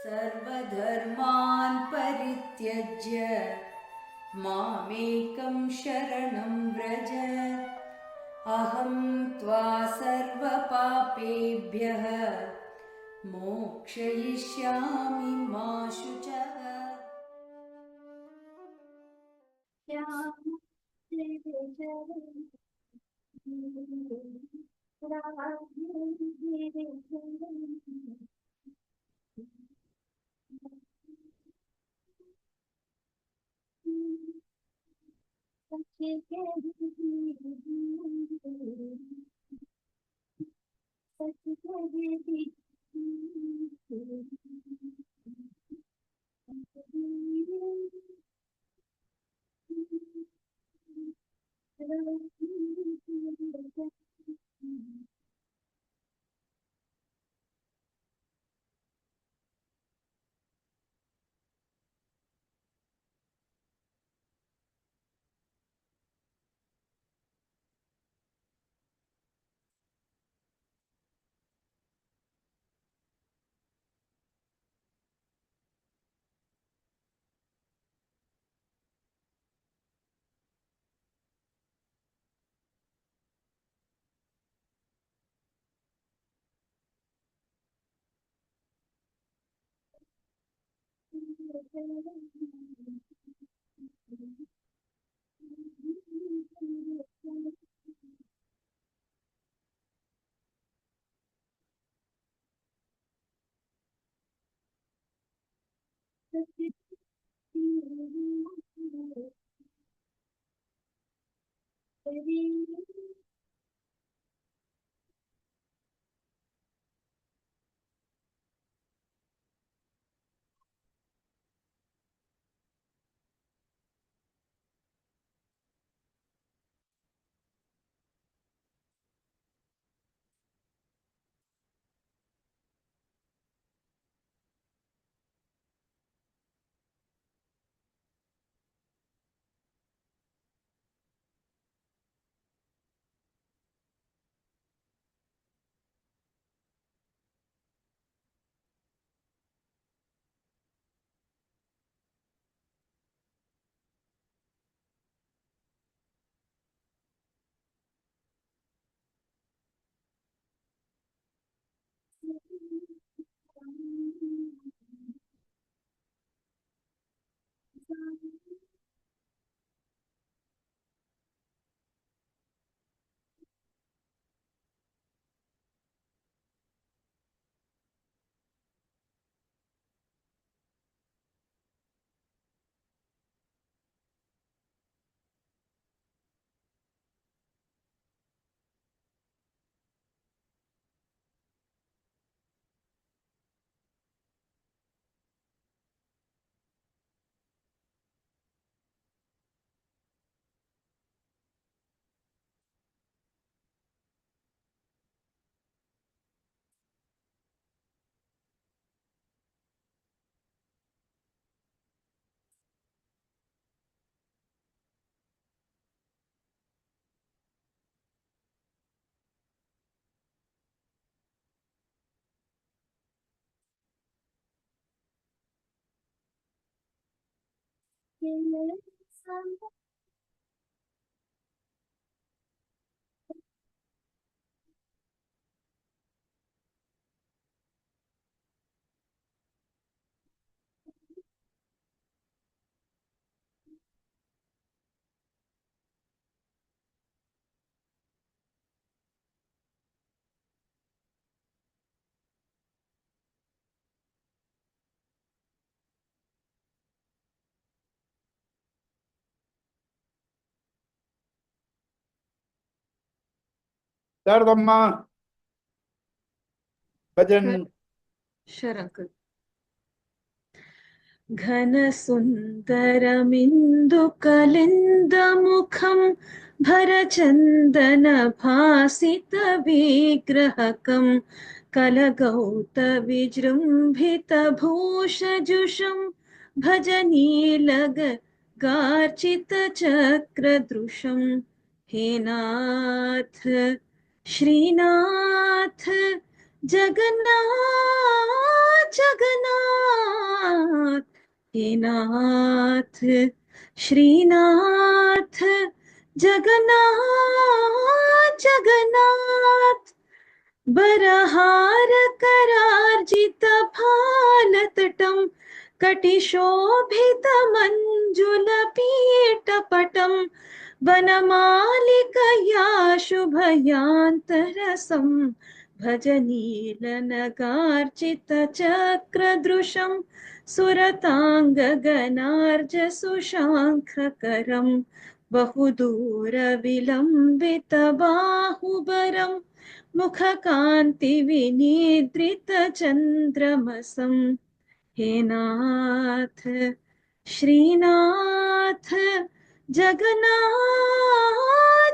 सर्वधर्मान् परित्यज्य मामेकं शरणं व्रज अहं त्वा सर्वपापेभ्यः मोक्षयिष्यामि मा शुचः। शारदम्मा भजन शरक घनसुन्दरमिन्दुकलिन्दमुखं भरचन्दनभासितविग्रहकं कलगौतविजृम्भितभूषजुषं भज नीलगार्चितचक्रदृशं हे नाथ श्रीनाथ जगन्नाथ जगन्नाथ, हे नाथ श्रीनाथ जगन्नाथ जगन्नाथ, बरहार करार्जित भालतटं कटिशोभित मंजुल पीठपटं वनमालिकया शुभयान्तरसं भज नीलनगार्चितचक्रदृशं सुरताङ्गगनार्जसुशाङ्खकरं बहुदूरविलम्बितबाहुबरं मुखकान्तिविनिद्रितचन्द्रमसं, हे नाथ श्रीनाथ जगन्नाथ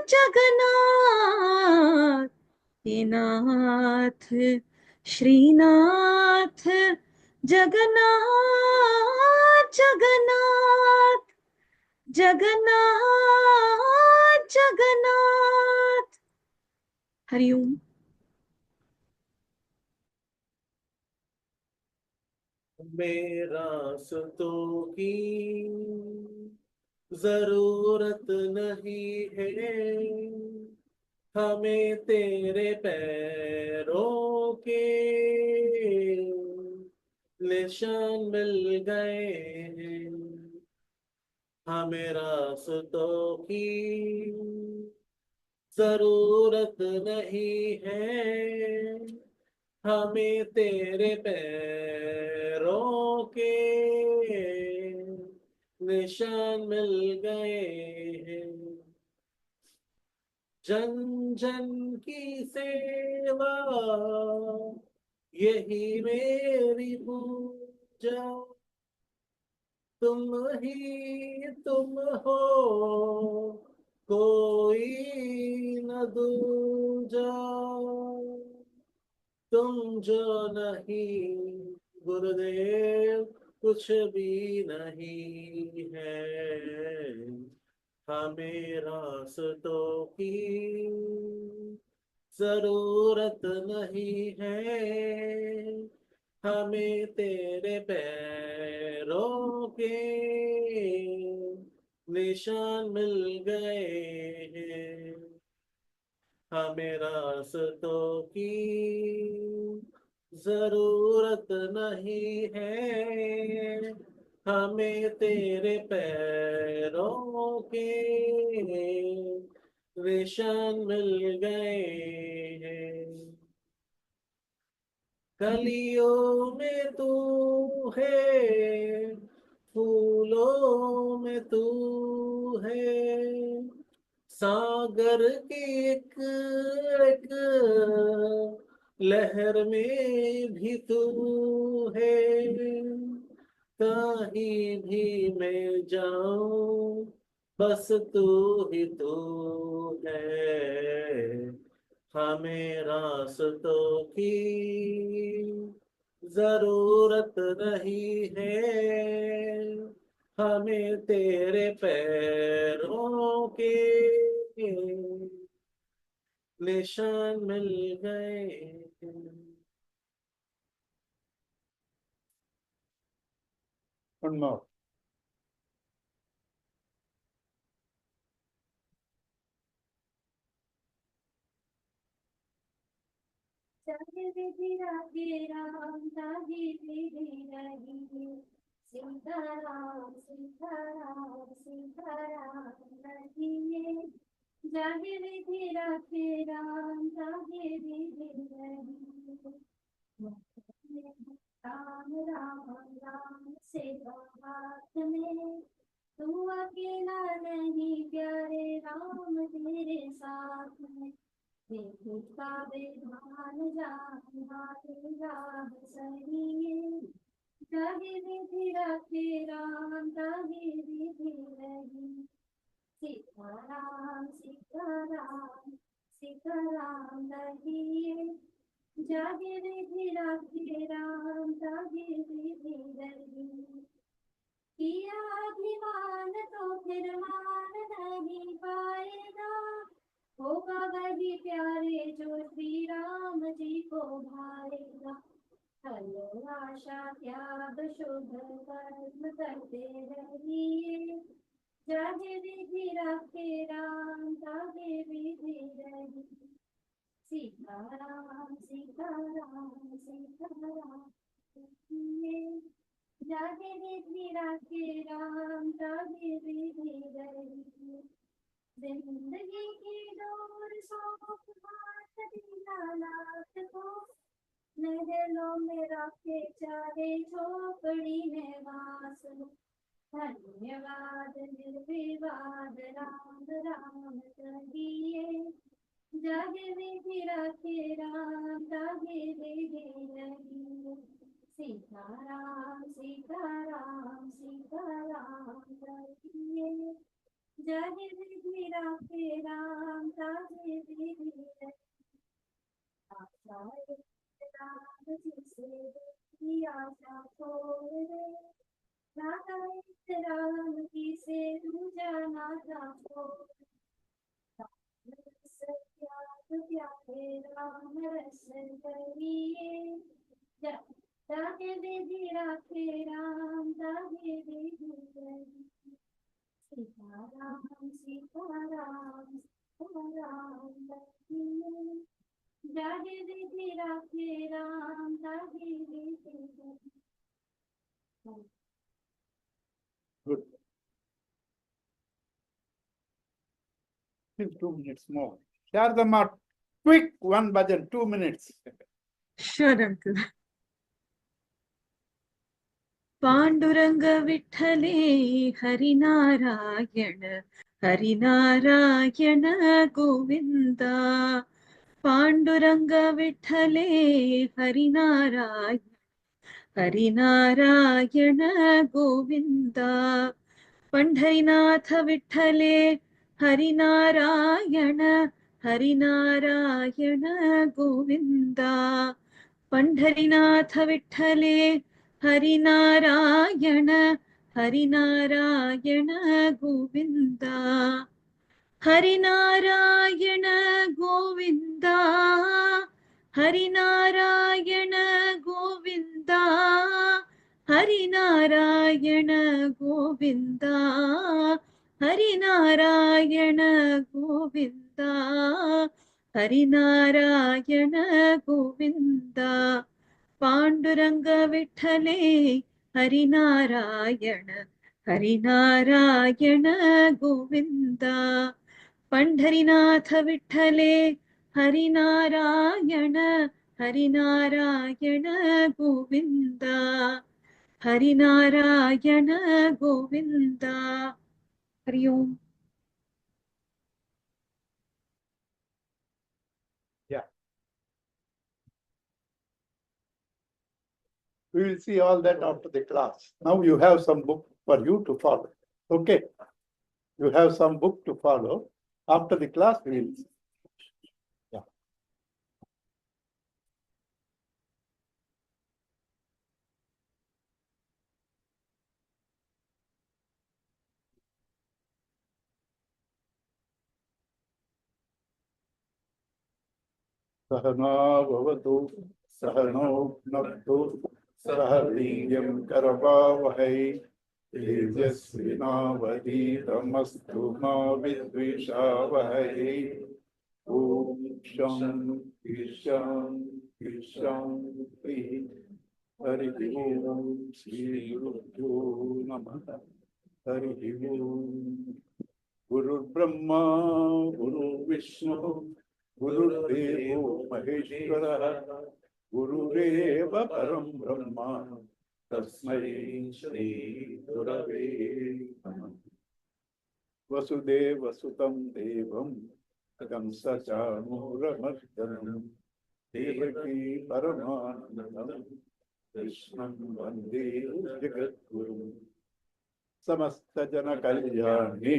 जगन्नाथ, हे नाथ श्रीनाथ जगन्नाथ जगन्नाथ जगन्नाथ जगन्नाथ। हरिओम। मेरा सुतों की जरूरत नहीं है, हमें तेरे पैरों के निशान मिल गए हैं। हमें रास्तों की जरूरत नहीं है, हमें तेरे पैरों के निशान मिल गए हैं। जन जन की सेवा यही मेरी पूजा, तुम ही तुम हो कोई न दूजा, तुम जो नहीं गुरुदेव कुछ भी नहीं है। हमें रास्तों की जरूरत नहीं है, हमें तेरे पैरों के निशान मिल गए हैं। हमें रास्तों की जरूरत नहीं है, हमें तेरे पैरों के निशान मिल गए हैं। कलियों में तू है, फूलों में तू है, सागर की एक एक लहर में भी तू है। कहीं भी मैं जाऊं बस तू ही तू है। हमें रास्तों की जरूरत नहीं है, हमें तेरे पैरों के निशान मिल गए। उन्माद जय विधि राधे राम ताहि विधि रही, सीताराम सीताराम सीताराम रहिए। जय विधि राधे राम ताहि विधि रही, राम राम राम से हाथ में, तू अकेला नहीं प्यारे राम तेरे साथ में। का विधान जान हाथे राह सहिए, ताहि विधि रखे राम ताहि विधि रही। सीताराम सीताराम सीताराम रहिए, जाहि विधि रखे राम ताहि विधि रही। किया अभिमान तो फिर मान नहीं पाएगा, होगा वही प्यारे जो श्री राम जी को भाएगा। हलो आशा त्याग शुभ कर्म करते रहिए, जागे विधि रखे राम तागे विधि रही। सीताराम सीताराम सीताराम रहिए, जागे विधि रखे राम तागे विधि रही। जिंदगी की डोर सौंप हाथ दीनानाथ को, महलों में रखे चाहे झोपड़ी में वास हो। धन्यवाद निर्विवाद राम राम कहिए, जागे विधि रखे राम तागे विधि रहिए। सीताराम सीताराम सीताराम कहिए, जागे विधि रखे राम तागे विधि रहिए। आशा राम जिसे देखी आशा छोड़ दे, नाता एक राम की से दूजा नाता छोड़। सत्याग प्यारे राम रस करिए, जागे विधि रखे राम तागे विधि रहिए। सीताराम सीताराम सीताराम कहिए, जागे विधि रखे राम तागे विधि रहिए। Good. Still 2 minutes more. Share them out. Quick, one bhajan, 2 minutes. Sure, uncle. Pandurang विठ्ठले Harinarayan Harinarayan Govinda, Pandurang विठ्ठले Harinarayan Harinarayan Govinda, Pandharinath विठ्ठले Harinarayan Harinarayan Govinda, Pandharinath विठ्ठले Harinarayan Harinarayan Govinda, Harinarayan Govinda Harinarayan Govinda, Harinarayan Govinda Harinarayan Govinda, Harinarayan Govinda, Pandurang विठ्ठले Harinarayan Harinarayan Govinda, Pandharinath विठ्ठले Harinarayan Harinarayan Govinda, Harinarayan Govinda. Hari Om. Yeah. We will see all that after the class. Now you have some book for you to follow. Okay. You have some book to follow. After the class, we will see. Yeah. सहना भवतु सहनौ भुनक्तु सह वीर्यं करवावहै तेजस्विनावधीतमस्तु मा विद्विषावहै। ॐ शान्ति शान्ति शान्तिः। हरिः ओम् श्रीगुरुभ्यो नमः। हरिः ओम्। गुरुर्ब्रह्मा गुरुर्विष्णुः गुरुर्देवो महेश्वरः गुरुरेव परं ब्रह्म तस्मै श्री गुरवे नमः। वसुदेवसुतं देवं कंसचाणूरमर्दनं देवकी परमानन्दं कृष्णं वन्दे जगद्गुरुं। समस्तजनकल्याणे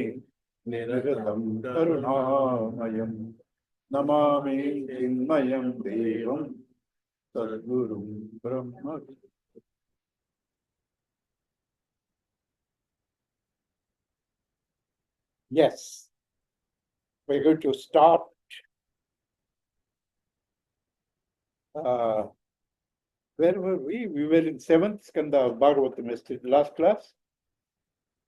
निरतं करुणामयं नमामि चिन्मयं देवं सद्गुरुं ब्रह्म। Yes, we're going to start Where were we? We were in 7th Skanda of Bhagavatam yesterday, last class.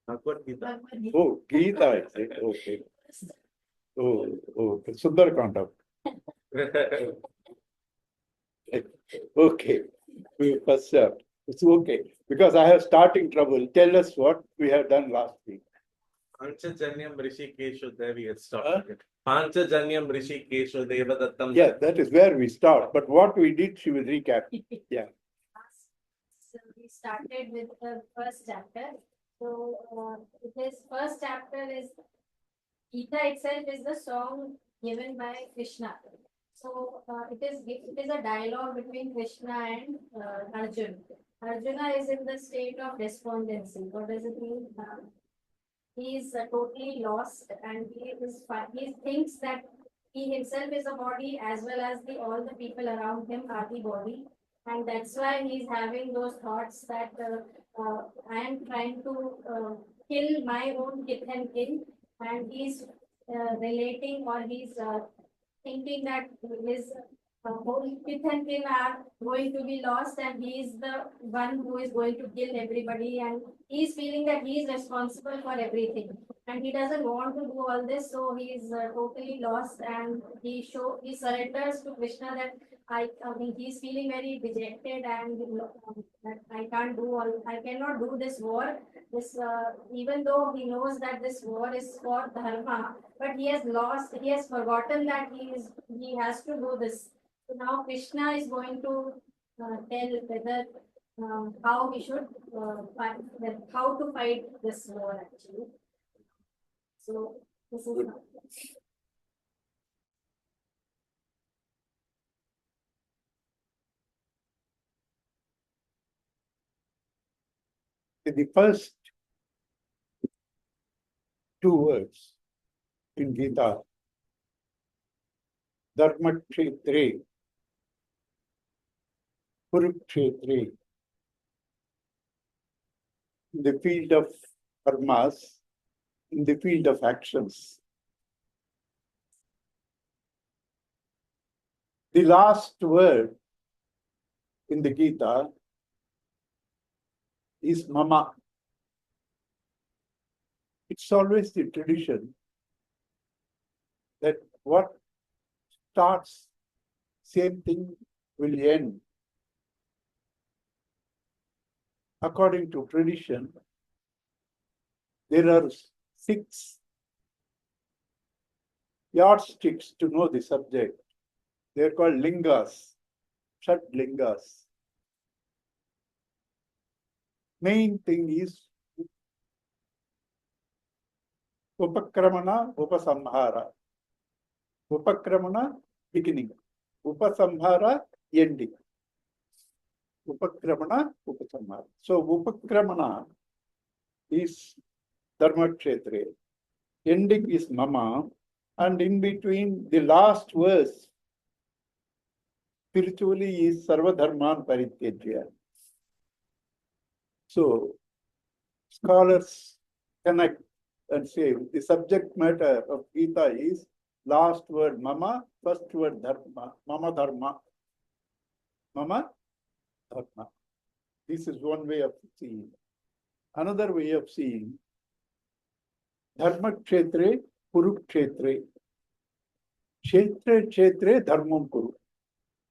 Bhagavad Gita. Oh, Geeta, I think. Okay. Oh, Sundarakanda. Okay. We first it's okay. Because I have starting trouble. Tell us what we have done last week. Panchajanyam Rishikeshu, there we had stopped. Panchajanyam Rishikeshu Devadattam. Yeah, that is where we start. But what we did, she will recap. Yeah. So we started with the first chapter. So this first chapter is Geeta itself is the song given by Krishna. So it is a dialogue between Krishna and Arjuna. Arjuna is in the state of despondency. What does it mean? He is totally lost, and he thinks that he himself is a body as well as all the people around him are the body, and that's why he's having those thoughts that I am trying to kill my own kith and kin, and he's relating, or he's thinking that his whole kith and kin are going to be lost, and he is the one who is going to kill everybody, and he's feeling that he is responsible for everything, and he doesn't want to do all this, so he is totally lost, and he surrenders to Krishna that I mean, he's feeling very dejected, and that I cannot do this war. This even though he knows that this war is for dharma, but he has forgotten that he has to do this. So now Krishna is going to tell whether how he should how to fight this war actually. So this is The first two words in Gita, Dharma Kshetre, Kurukshetre, in the field of karmas, in the field of actions. The last word in the Gita is mama. It's always the tradition that what starts, same thing will end. According to tradition, there are 6 yardsticks to know the subject. They are called lingas, Shat lingas. Main thing is Upakramana, Upasamhara. Upakramana, beginning. Upasamhara, ending. Upakramana, Upasamhara. So Upakramana is Dharma Kshetre. Ending is Mama. And in between, the last verse spiritually is Sarva Dharman Parityajya. So scholars connect and say the subject matter of Gita is last word Mama, first word Dharma, Mama Dharma. Mama Dharma. This is one way of seeing. Another way of seeing Dharma Kshetre, Kurukshetre. Kshetre, Kshetre, Dharmam Kuru.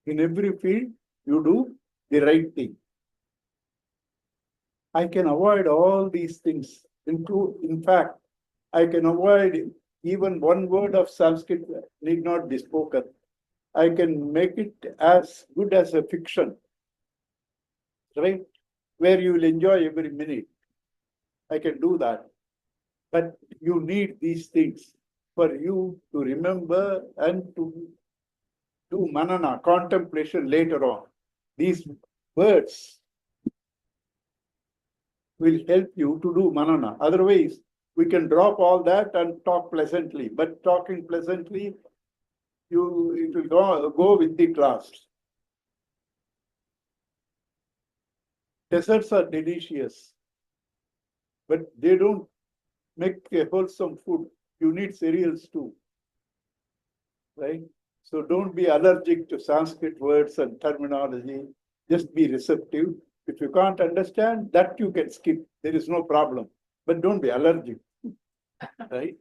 In every field, you do the right thing. I can avoid all these things. In fact, I can avoid even one word of Sanskrit need not be spoken. I can make it as good as a fiction, right? Where you will enjoy every minute. I can do that. But you need these things for you to remember and to do manana, contemplation later on. These words will help you to do manana. Otherwise, we can drop all that and talk pleasantly. But talking pleasantly, it will go with the class. Desserts are delicious, but they don't make a wholesome food. You need cereals too, right? So don't be allergic to Sanskrit words and terminology. Just be receptive. If you can't understand, that you can skip. There is no problem. But don't be allergic. Right?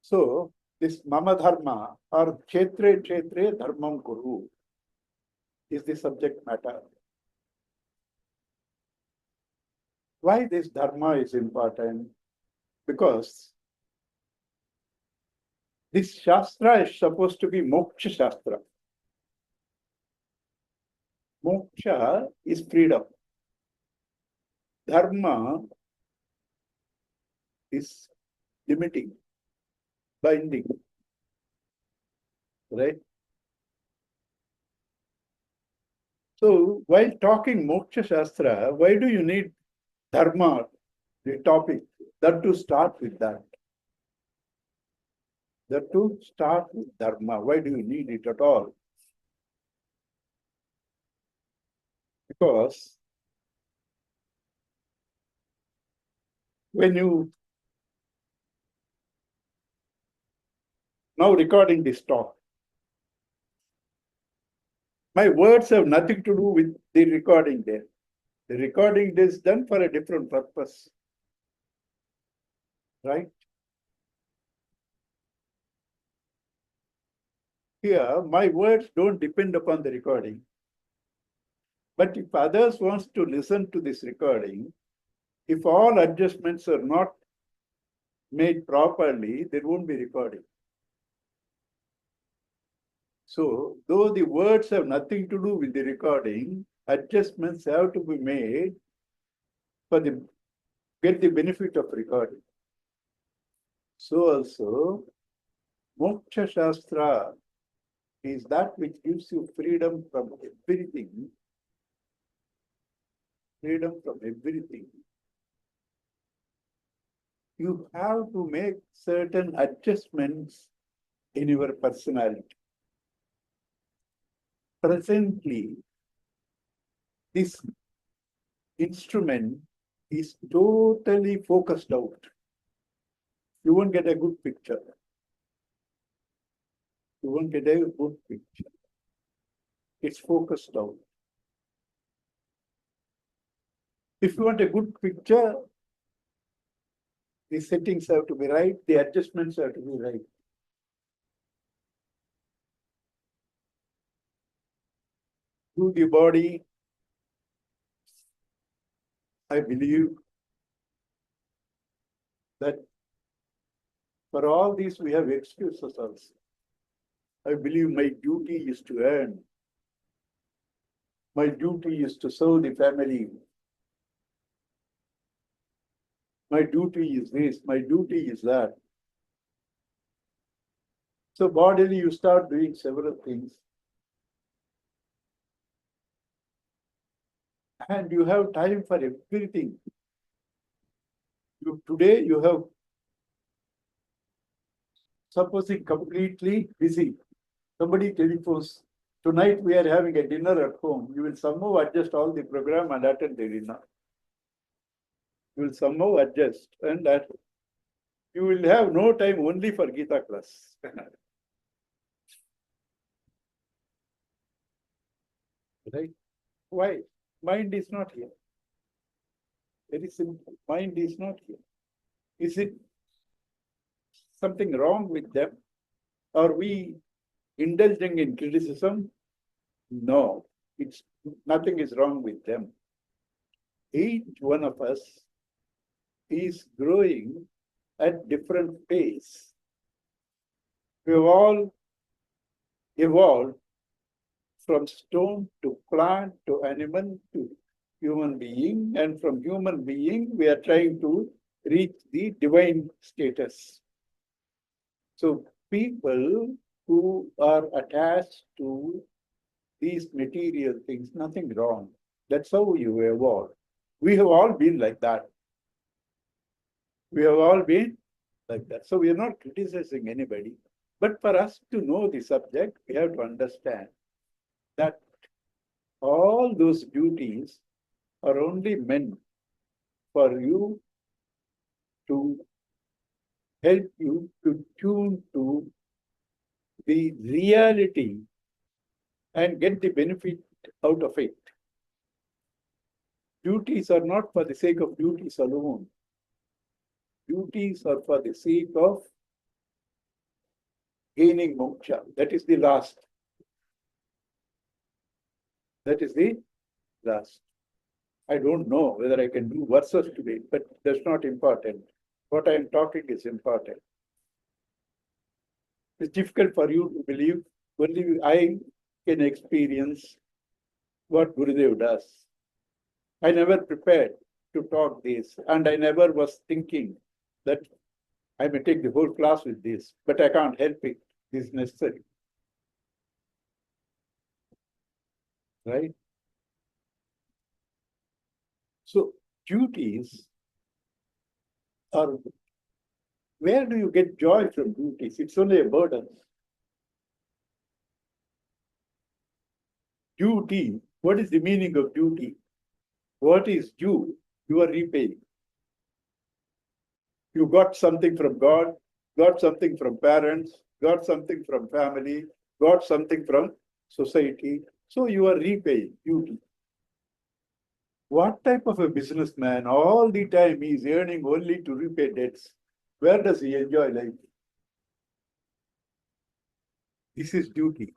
So this Mama Dharma or Kshetre Dharmam Kuru is the subject matter. Why this Dharma is important? Because this Shastra is supposed to be Moksha Shastra. Moksha is freedom. Dharma is limiting, binding. Right? So while talking Moksha Shastra, why do you need Dharma, the topic? That to start with that. That to start with Dharma. Why do you need it at all? Because when you now recording this talk, my words have nothing to do with the recording there. The recording is done for a different purpose. Right? Here, my words don't depend upon the recording. But if others wants to listen to this recording, if all adjustments are not made properly, there won't be recording. So, though the words have nothing to do with the recording, adjustments have to be made for the get the benefit of recording. So also, Moksha Shastra is that which gives you freedom from everything. Freedom from everything. You have to make certain adjustments in your personality. Presently, this instrument is totally focused out. You won't get a good picture. You won't get a good picture. It's focused out. If you want a good picture, the settings have to be right, the adjustments have to be right. To the body, I believe that for all these we have excuses also. I believe my duty is to earn. My duty is to serve the family. My duty is this, my duty is that. So bodily you start doing several things. And you have time for everything. Today you have, supposing completely busy. Somebody telephones, tonight we are having a dinner at home. You will somehow adjust all the program and attend the dinner. You will somehow adjust and that you will have no time only for Geeta class. Right? Why? Mind is not here. Very simple. Mind is not here. Is it something wrong with them? Are we indulging in criticism? No, it's nothing is wrong with them. Each one of us is growing at different pace. We have all evolved from stone to plant to animal to human being, and from human being we are trying to reach the divine status. So people who are attached to these material things, nothing wrong. That's how you evolve. We have all been like that. We have all been like that. So we are not criticizing anybody. But for us to know the subject, we have to understand that all those duties are only meant for you to help you to tune to the reality and get the benefit out of it. Duties are not for the sake of duties alone. Duties are for the sake of gaining moksha. That is the last. That is the last. I don't know whether I can do verses today, but that's not important. What I am talking is important. It's difficult for you to believe. Only I can experience what Gurudev does. I never prepared to talk this, and I never was thinking that I may take the whole class with this, but I can't help it. This is necessary. Right? So duties are, where do you get joy from duties? It's only a burden. Duty, what is the meaning of duty? What is due? You are repaying. You got something from God, got something from parents, got something from family, got something from society. So you are repaying duty. What type of a businessman all the time he is earning only to repay debts? Where does he enjoy life? This is duty.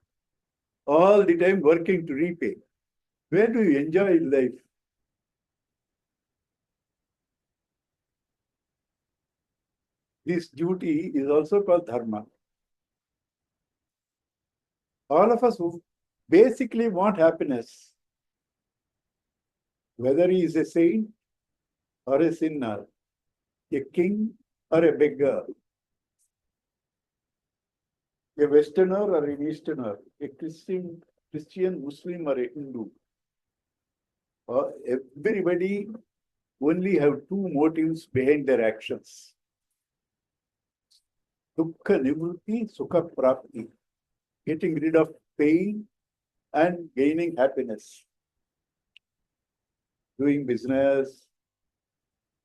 All the time working to repay. Where do you enjoy life? This duty is also called dharma. All of us who basically want happiness, whether he is a saint or a sinner, a king or a beggar, a Westerner or an Easterner, a Christian, Muslim or a Hindu. Everybody only have two motives behind their actions. Dukkha nivrutti, sukha prapti. Getting rid of pain and gaining happiness. Doing business,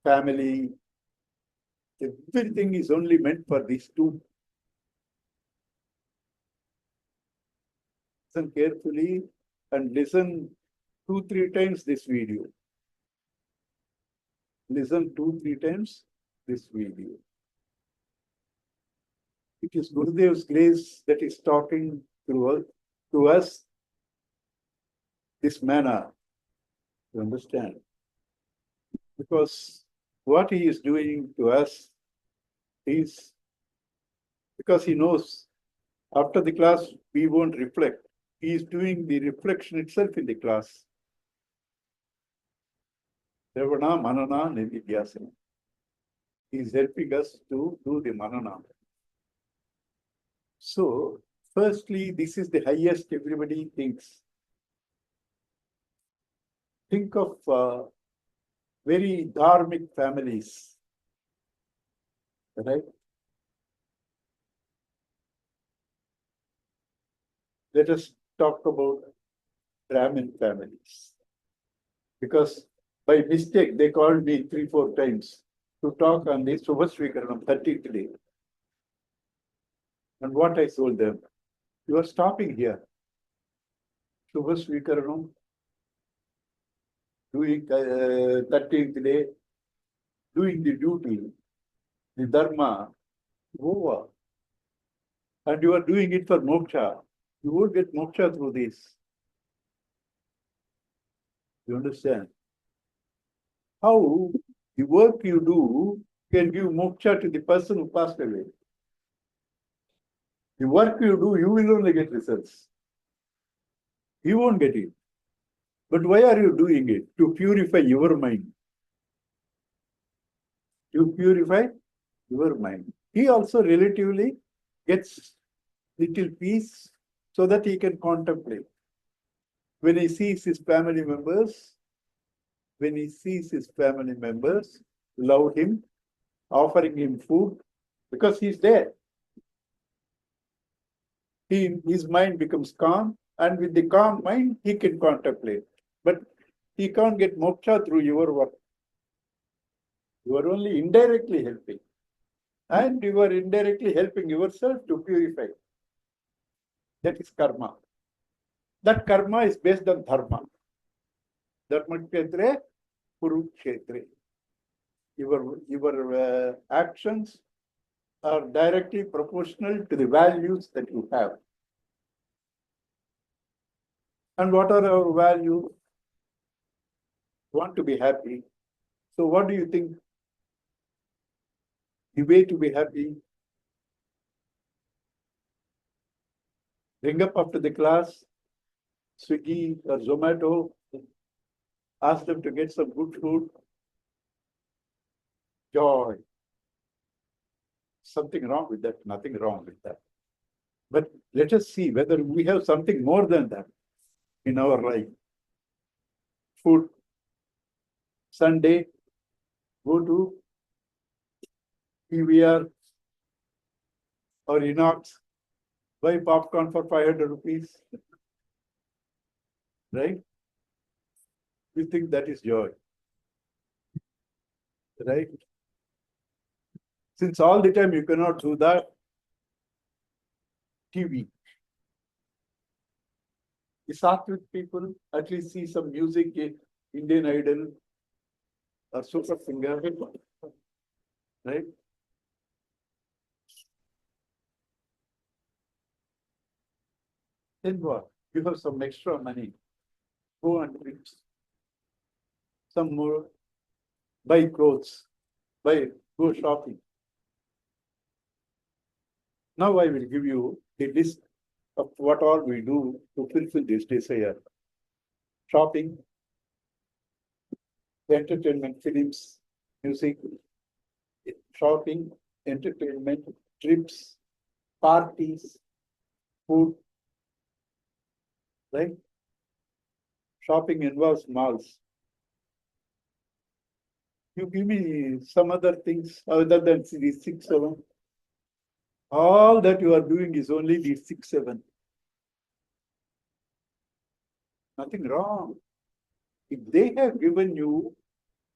family, everything is only meant for these two. Listen carefully and listen 2-3 times this video. Listen 2-3 times this video. It is Gurudev's grace that is talking to us this manner. You understand? Because what he is doing to us is because he knows after the class we won't reflect. He is doing the reflection itself in the class. Sravana, Manana, Nididhyasana. He is helping us to do the Manana. So, firstly, this is the highest everybody thinks. Think of very dharmic families, right? Let us talk about Brahmin families. Because by mistake, they called me 3-4 times to talk on the Subhasvikaranam 30th day. And what I told them, you are stopping here. Subhasvikaranam, doing 13th day, doing the duty, the dharma, over. And you are doing it for moksha. You won't get moksha through this. You understand? How the work you do can give moksha to the person who passed away. The work you do, you will only get results. He won't get it. But why are you doing it? To purify your mind. To purify your mind. He also relatively gets little peace so that he can contemplate. When he sees his family members, love him, offering him food, because he's there. His mind becomes calm, and with the calm mind, he can contemplate. But he can't get moksha through your work. You are only indirectly helping. And you are indirectly helping yourself to purify. That is karma. That karma is based on dharma. Dharma kshetre, kurukshetre. Your actions are directly proportional to the values that you have. And what are our values? Want to be happy. So what do you think? The way to be happy? Ring up after the class, Swiggy or Zomato, ask them to get some good food. Joy. Something wrong with that, nothing wrong with that. But let us see whether we have something more than that in our life. Food. Sunday, go to PVR or Inox, buy popcorn for 500 rupees. Right? You think that is joy. Right? Since all the time you cannot do that, TV. You start with people, at least see some music, Indian Idol or Super Singer, right? Then what? You have some extra money. Go and reach some more, buy clothes, go shopping. Now I will give you a list of what all we do to fulfill this desire. Shopping, entertainment, films, music, shopping, entertainment, trips, parties, food, right? Shopping involves malls. You give me some other things other than these 6, 7. All that you are doing is only these 6, 7. Nothing wrong. If they have given you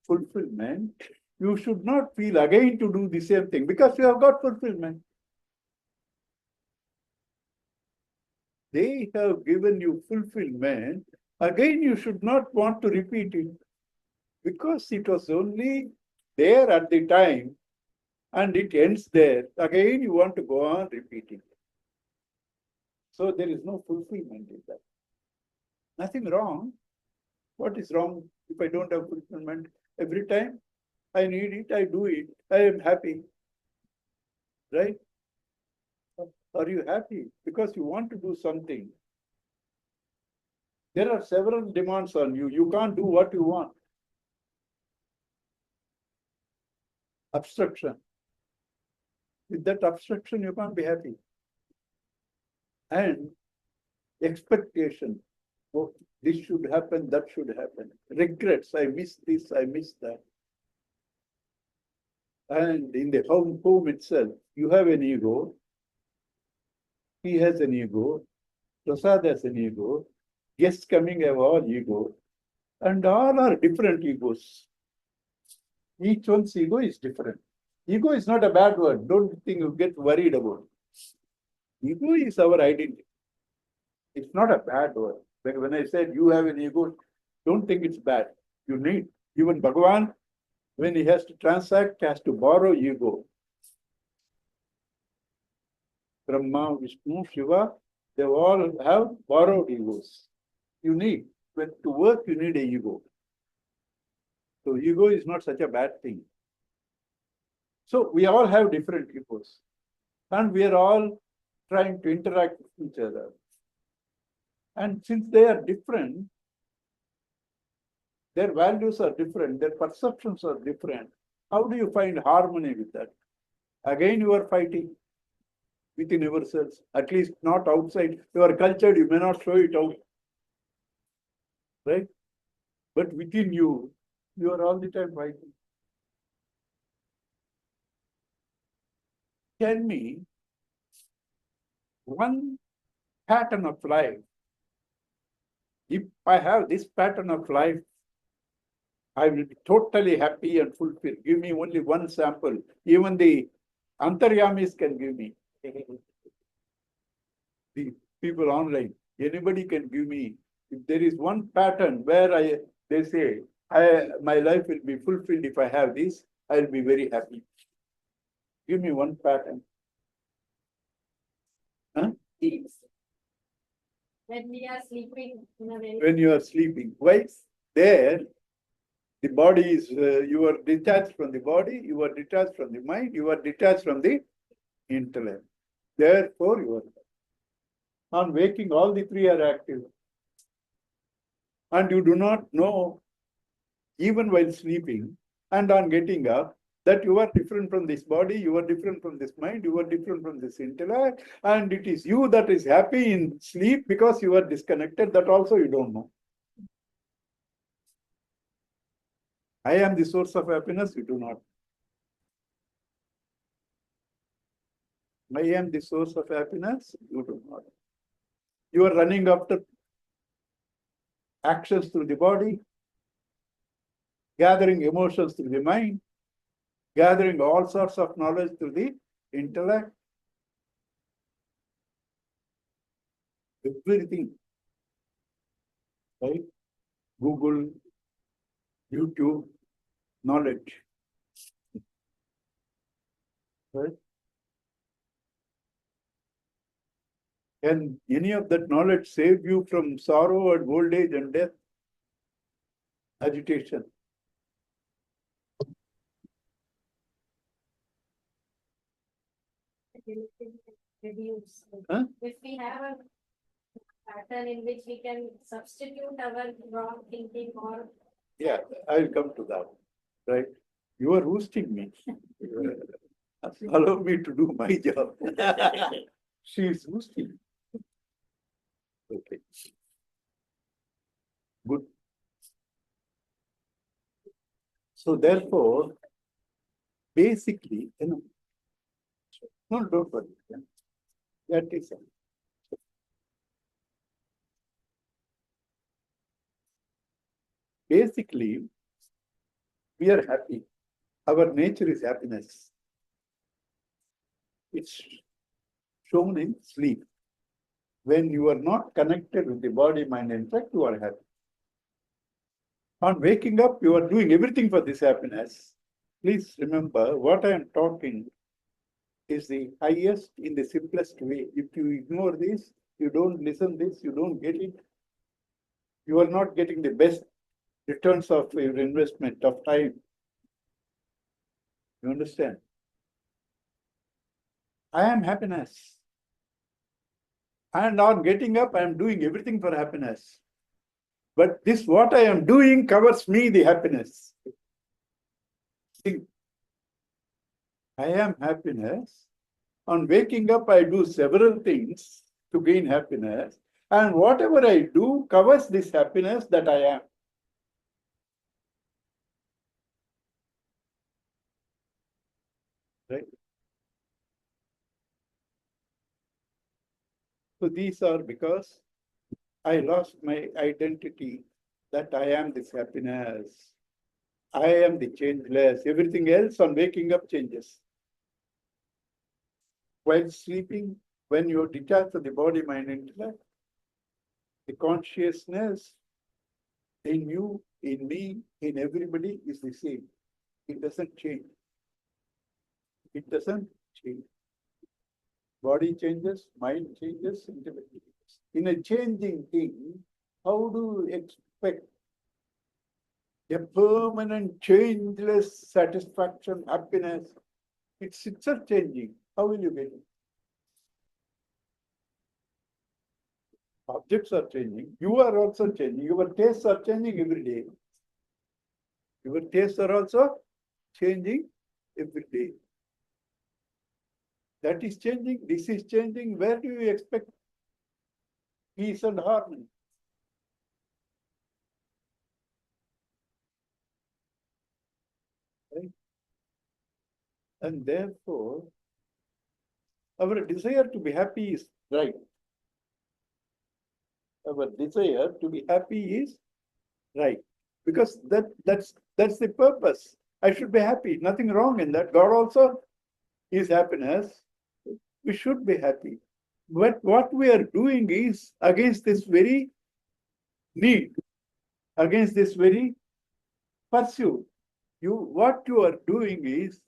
fulfillment, you should not feel again to do the same thing because you have got fulfillment. They have given you fulfillment. Again, you should not want to repeat it because it was only there at the time and it ends there. Again, you want to go on repeating. So there is no fulfillment in that. Nothing wrong. What is wrong if I don't have fulfillment? Every time I need it, I do it. I am happy. Right? Are you happy? Because you want to do something. There are several demands on you. You can't do what you want. Obstruction. With that obstruction, you can't be happy. And expectation. Oh, this should happen, that should happen. Regrets. I miss this, I miss that. And in the home itself, you have an ego. He has an ego. Prasad has an ego. Guests coming have all ego. And all are different egos. Each one's ego is different. Ego is not a bad word. Don't think you get worried about it. Ego is our identity. It's not a bad word. When I said you have an ego, don't think it's bad. You need, even Bhagawad, when he has to transact, has to borrow ego. Brahma, Vishnu, Shiva, they all have borrowed egos. You need, when to work, you need an ego. So ego is not such a bad thing. So we all have different egos. And we are all trying to interact with each other. And since they are different, their values are different, their perceptions are different. How do you find harmony with that? Again, you are fighting within yourselves, at least not outside. You are cultured, you may not show it out. Right? But within you, you are all the time fighting. Tell me one pattern of life. If I have this pattern of life, I will be totally happy and fulfilled. Give me only one sample. Even the Antaryamis can give me. The people online. Anybody can give me. If there is one pattern where they say, my life will be fulfilled if I have this, I'll be very happy. Give me one pattern. Huh? When we are sleeping in a very. When you are sleeping. Why? There, the body is, you are detached from the body, you are detached from the mind, you are detached from the intellect. Therefore, you are. On waking, all the three are active. And you do not know, even while sleeping, and on getting up, that you are different from this body, you are different from this mind, you are different from this intellect, and it is you that is happy in sleep because you are disconnected. That also you don't know. I am the source of happiness, you do not. I am the source of happiness, you do not. You are running after actions through the body, gathering emotions through the mind, gathering all sorts of knowledge through the intellect. Everything, right? Google, YouTube, knowledge. Right? Can any of that knowledge save you from sorrow and old age and death? Agitation. Reduce. Huh? If we have a pattern in which we can substitute our wrong thinking or. Yeah, I'll come to that. Right? You are roasting me. Allow me to do my job. She is roasting. Okay. Good. So therefore, basically, no, don't worry. That is all. Basically, we are happy. Our nature is happiness. It's shown in sleep. When you are not connected with the body, mind, and intellect, you are happy. On waking up, you are doing everything for this happiness. Please remember, what I am talking is the highest in the simplest way. If you ignore this, you don't listen this, you don't get it, you are not getting the best returns of your investment of time. You understand? I am happiness. And on getting up, I am doing everything for happiness. But this, what I am doing, covers me the happiness. See, I am happiness. On waking up, I do several things to gain happiness. And whatever I do covers this happiness that I am. Right? So these are because I lost my identity that I am this happiness. I am the changeless. Everything else on waking up changes. While sleeping, when you're detached from the body, mind, intellect, the consciousness in you, in me, in everybody is the same. It doesn't change. It doesn't change. Body changes, mind changes, intellect changes. In a changing thing, how do you expect a permanent, changeless satisfaction, happiness? It's itself changing. How will you get it? Objects are changing. You are also changing. Your tastes are changing every day. Your tastes are also changing every day. That is changing. This is changing. Where do you expect peace and harmony? Right? And therefore, our desire to be happy is right. Our desire to be happy is right. Because that's the purpose. I should be happy. Nothing wrong in that. God also is happiness. We should be happy. But what we are doing is against this very need, against this very pursuit. What you are doing is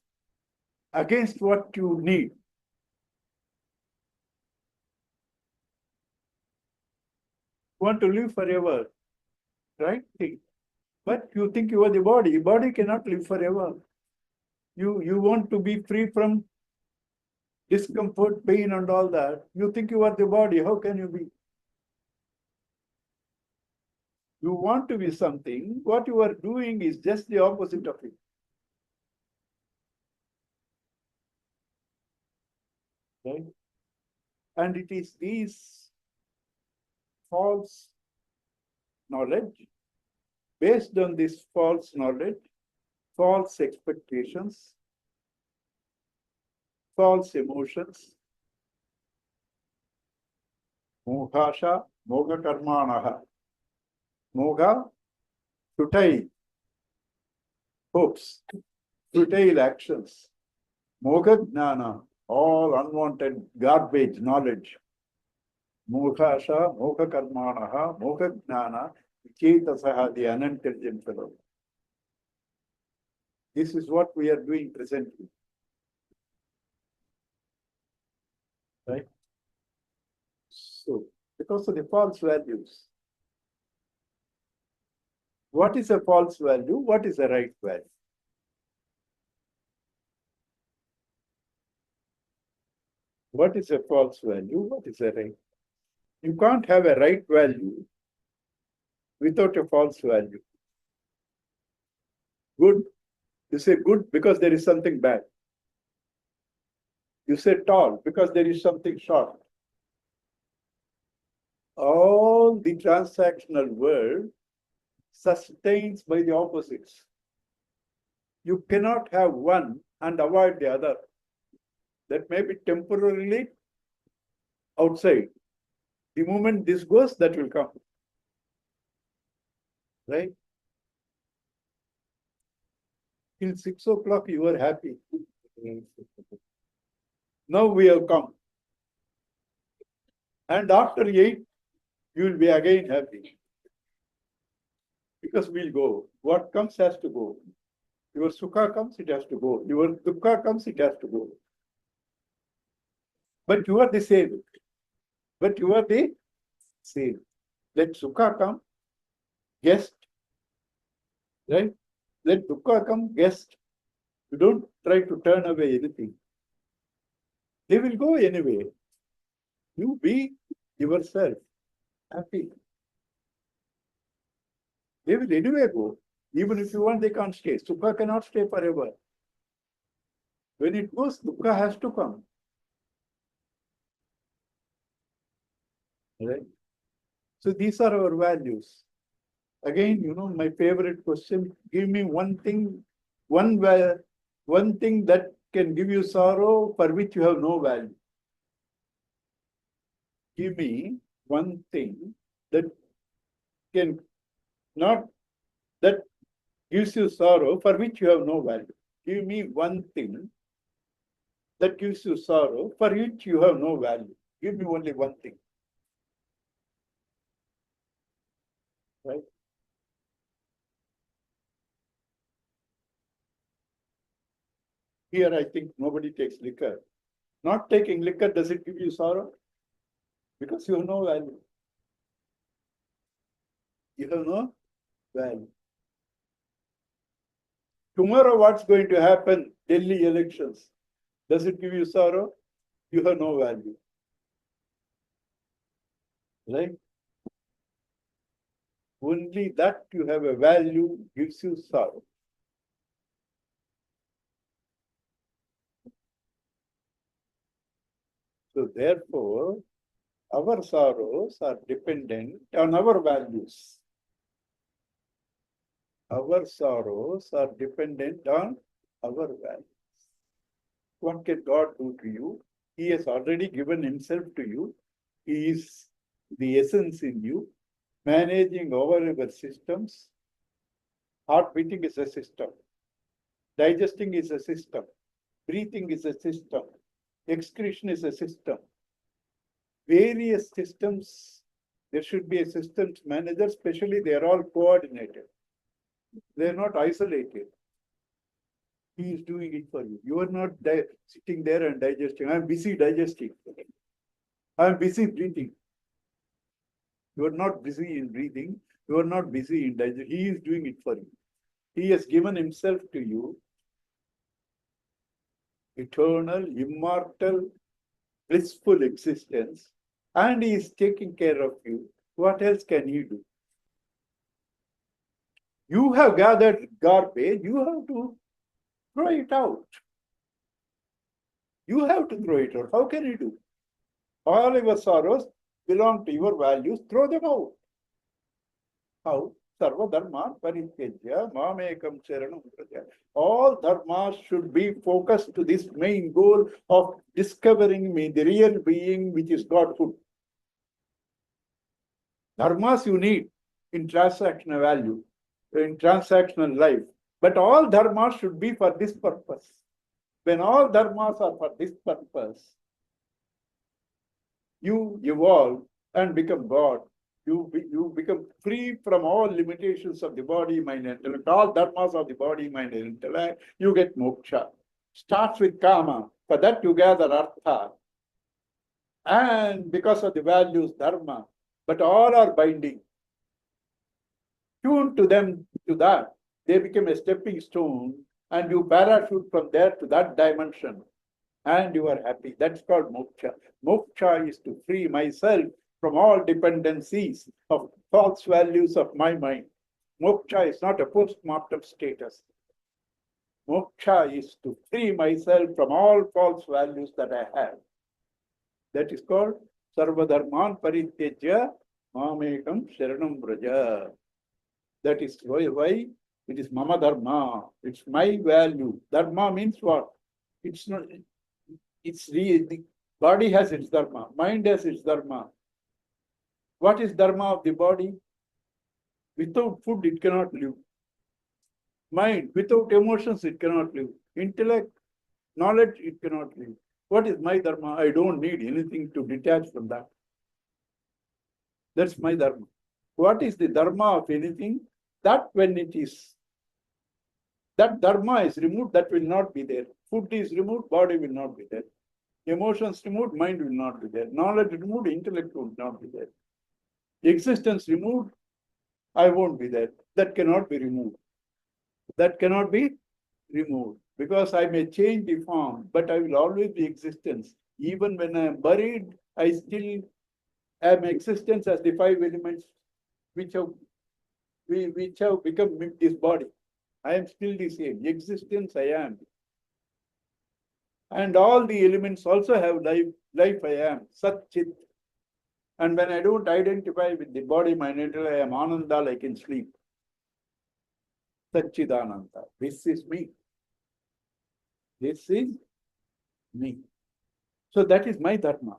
against what you need. You want to live forever, right? But you think you are the body. Body cannot live forever. You want to be free from discomfort, pain, and all that. You think you are the body. How can you be? You want to be something. What you are doing is just the opposite of it. Right? And it is these false knowledge, based on this false knowledge, false expectations, false emotions, mohasha, moga karmanaha, moga, futile hopes, futile actions, moga jnana, all unwanted garbage knowledge, mohasha, moga karmanaha, moga jnana, Geeta saha, the unintelligent fellow. This is what we are doing presently. Right? So, because of the false values. What is a false value? What is a right value? What is a false value? What is a right? You can't have a right value without a false value. Good. You say good because there is something bad. You say tall because there is something short. All the transactional world sustains by the opposites. You cannot have one and avoid the other. That may be temporarily outside. The moment this goes, that will come. Right? Till 6 o'clock, you were happy. Now we have come. And after 8, you will be again happy. Because we'll go. What comes has to go. Your sukha comes, it has to go. Your dukkha comes, it has to go. But you are the same. But you are the same. Let sukha come, guest. Right? Let dukkha come, guest. You don't try to turn away anything. They will go anyway. You be yourself happy. They will anyway go. Even if you want, they can't stay. Sukha cannot stay forever. When it goes, dukkha has to come. Right? So these are our values. Again, my favorite question, give me one thing, one thing that can give you sorrow for which you have no value. Give me one thing that can not, that gives you sorrow for which you have no value. Give me one thing that gives you sorrow for which you have no value. Give me only one thing. Right? Here, I think nobody takes liquor. Not taking liquor, does it give you sorrow? Because you have no value. You have no value. Tomorrow, what's going to happen? Delhi elections. Does it give you sorrow? You have no value. Right? Only that you have a value gives you sorrow. So therefore, our sorrows are dependent on our values. Our sorrows are dependent on our values. What can God do to you? He has already given himself to you. He is the essence in you, managing over your systems. Heart beating is a system. Digesting is a system. Breathing is a system. Excretion is a system. various systems. There should be a systems manager, especially they are all coordinated. They are not isolated. He is doing it for you. You are not sitting there and digesting. I am busy digesting. I am busy breathing. You are not busy in breathing. You are not busy in digesting. He is doing it for you. He has given himself to you. Eternal, immortal, blissful existence. And he is taking care of you. What else can he do? You have gathered garbage. You have to throw it out. You have to throw it out. How can you do? All your sorrows belong to your values. Throw them out. How? Sarva dharma parityajya mamekam sharanam praja. All dharmas should be focused to this main goal of discovering me, the real being, which is Godhood. Dharmas you need in transactional value, in transactional life. But all dharmas should be for this purpose. When all dharmas are for this purpose, you evolve and become God. You become free from all limitations of the body, mind, and intellect. All dharmas of the body, mind, and intellect. You get moksha. Starts with kama. For that you gather artha. And because of the values, dharma. But all are binding. Tune to them to that. They become a stepping stone. And you parachute from there to that dimension. And you are happy. That's called moksha. Moksha is to free myself from all dependencies of false values of my mind. Moksha is not a post-mortem status. Moksha is to free myself from all false values that I have. That is called Sarva Dharman Parityajya Mamekam Sharanam Vraja. That is why it is Mama Dharma. It's my value. Dharma means what? It's not. It's the body has its dharma. Mind has its dharma. What is dharma of the body? Without food, it cannot live. Mind, without emotions, it cannot live. Intellect, knowledge, it cannot live. What is my dharma? I don't need anything to detach from that. That's my dharma. What is the dharma of anything? That when it is, that dharma is removed, that will not be there. Food is removed, body will not be there. Emotions removed, mind will not be there. Knowledge removed, intellect will not be there. Existence removed, I won't be there. That cannot be removed. That cannot be removed. Because I may change the form, but I will always be existence. Even when I am buried, I still am existence as the five elements which have become this body. I am still the same. Existence I am. And all the elements also have life. Life I am. Sat Chit. And when I don't identify with the body, mind, intellect, I am Ananda like in sleep. Satchidananda. This is me. This is me. So that is my dharma.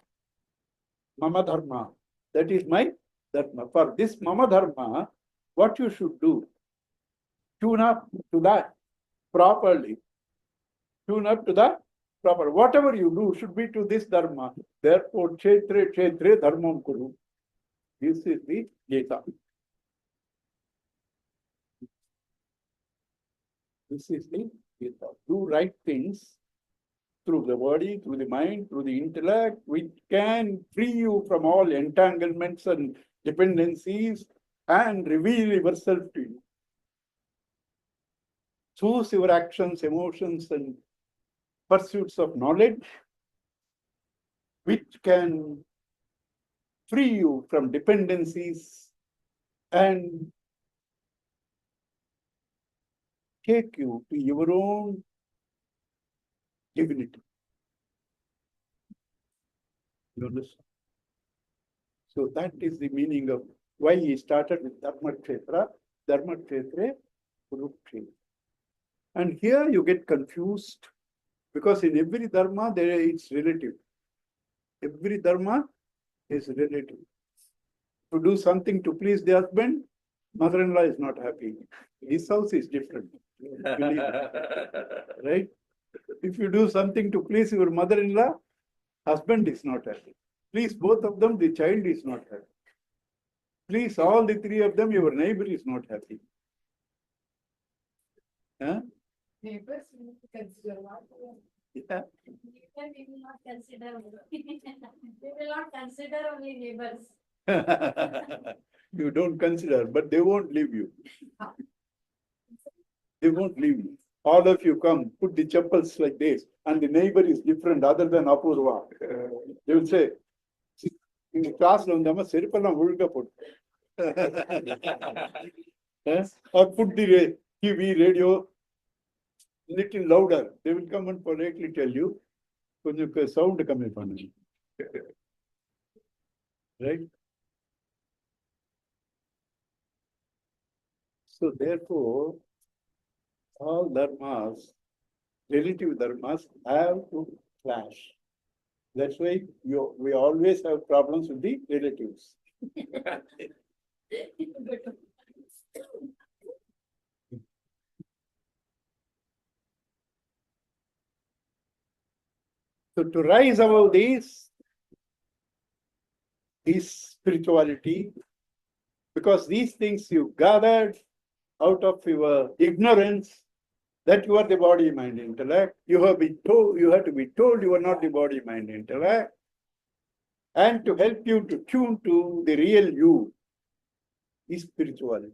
Mama dharma. That is my dharma. For this mama dharma, what you should do, tune up to that properly. Tune up to that proper. Whatever you do should be to this dharma. Therefore, kshetre dharmam kuru. This is the Geeta. This is the Geeta. Do right things through the body, through the mind, through the intellect, which can free you from all entanglements and dependencies and reveal yourself to you. Choose your actions, emotions, and pursuits of knowledge, which can free you from dependencies and take you to your own divinity. You understand? So that is the meaning of why he started with Dharma Kshetra, Dharma Kshetre, Kurukshetra. And here you get confused because in every dharma it's relative. Every dharma is relative. To do something to please the husband, mother-in-law is not happy. His house is different. Right? If you do something to please your mother-in-law, husband is not happy. Please both of them, the child is not happy. Please all the three of them, your neighbor is not happy. Huh? Neighbors we need to consider what. Yeah. Even we will not consider. We will not consider only neighbors. You don't consider, but they won't leave you. They won't leave you. All of you come, put the chappals like this, and the neighbor is different other than Apurva. They will say, in the class, or put the TV, radio little louder. They will come and politely tell you, sound coming from me. Right? So therefore, all dharmas, relative dharmas, have to clash. That's why we always have problems with the relatives. So to rise above this is spirituality, because these things you gathered out of your ignorance, that you are the body, mind, intellect. You have to be told you are not the body, mind, intellect. And to help you to tune to the real you is spirituality.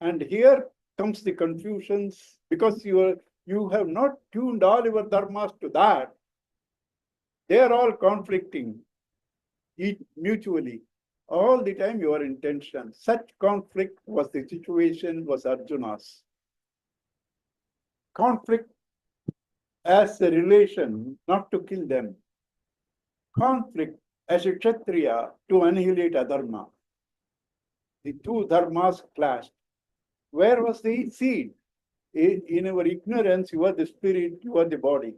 And here comes the confusions, because you have not tuned all your dharmas to that. They are all conflicting mutually. All the time your intention. Such conflict was the situation, was Arjuna's. Conflict as a relation, not to kill them. Conflict as a Kshatriya to annihilate adharma. The two dharmas clashed. Where was the seed? In our ignorance, you are the spirit, you are the body.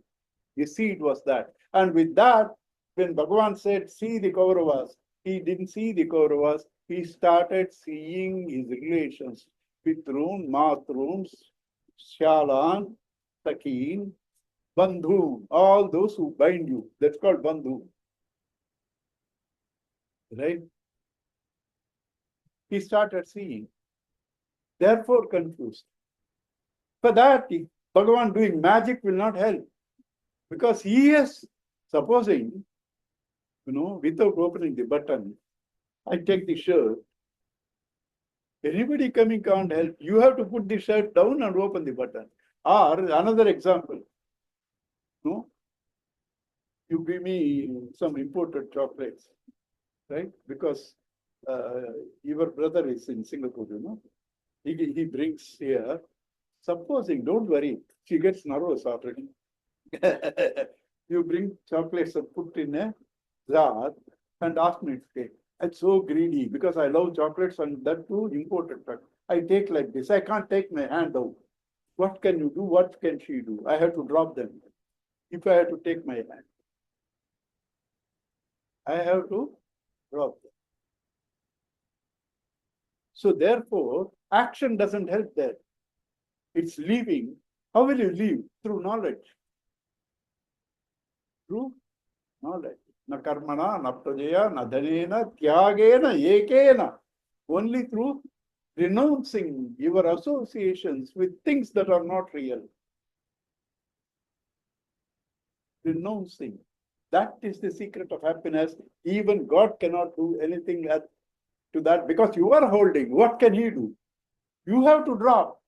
The seed was that. And with that, when Bhagavan said, see the Kauravas, he didn't see the Kauravas. He started seeing his relations. Pitrun, Matrun, Shalan, Sakin, Bandhu, all those who bind you. That's called Bandhu. Right? He started seeing. Therefore confused. For that, Bhagavan doing magic will not help. Because he is supposing, without opening the button, I take the shirt. Anybody coming can't help. You have to put the shirt down and open the button. Or another example, no? You give me some imported chocolates, right? Because your brother is in Singapore, He brings here. Supposing, don't worry, she gets nervous already. You bring chocolates and put in a jar and ask me to take. I'm so greedy because I love chocolates and that too imported. I take like this. I can't take my hand out. What can you do? What can she do? I have to drop them. If I have to take my hand, I have to drop them. So therefore, action doesn't help there. It's leaving. How will you leave? Through knowledge. Through knowledge. Na karmana, na prajaya, na dhanena, tyagena, ekena. Only through renouncing your associations with things that are not real. Renouncing. That is the secret of happiness. Even God cannot do anything to that because you are holding. What can He do? You have to drop.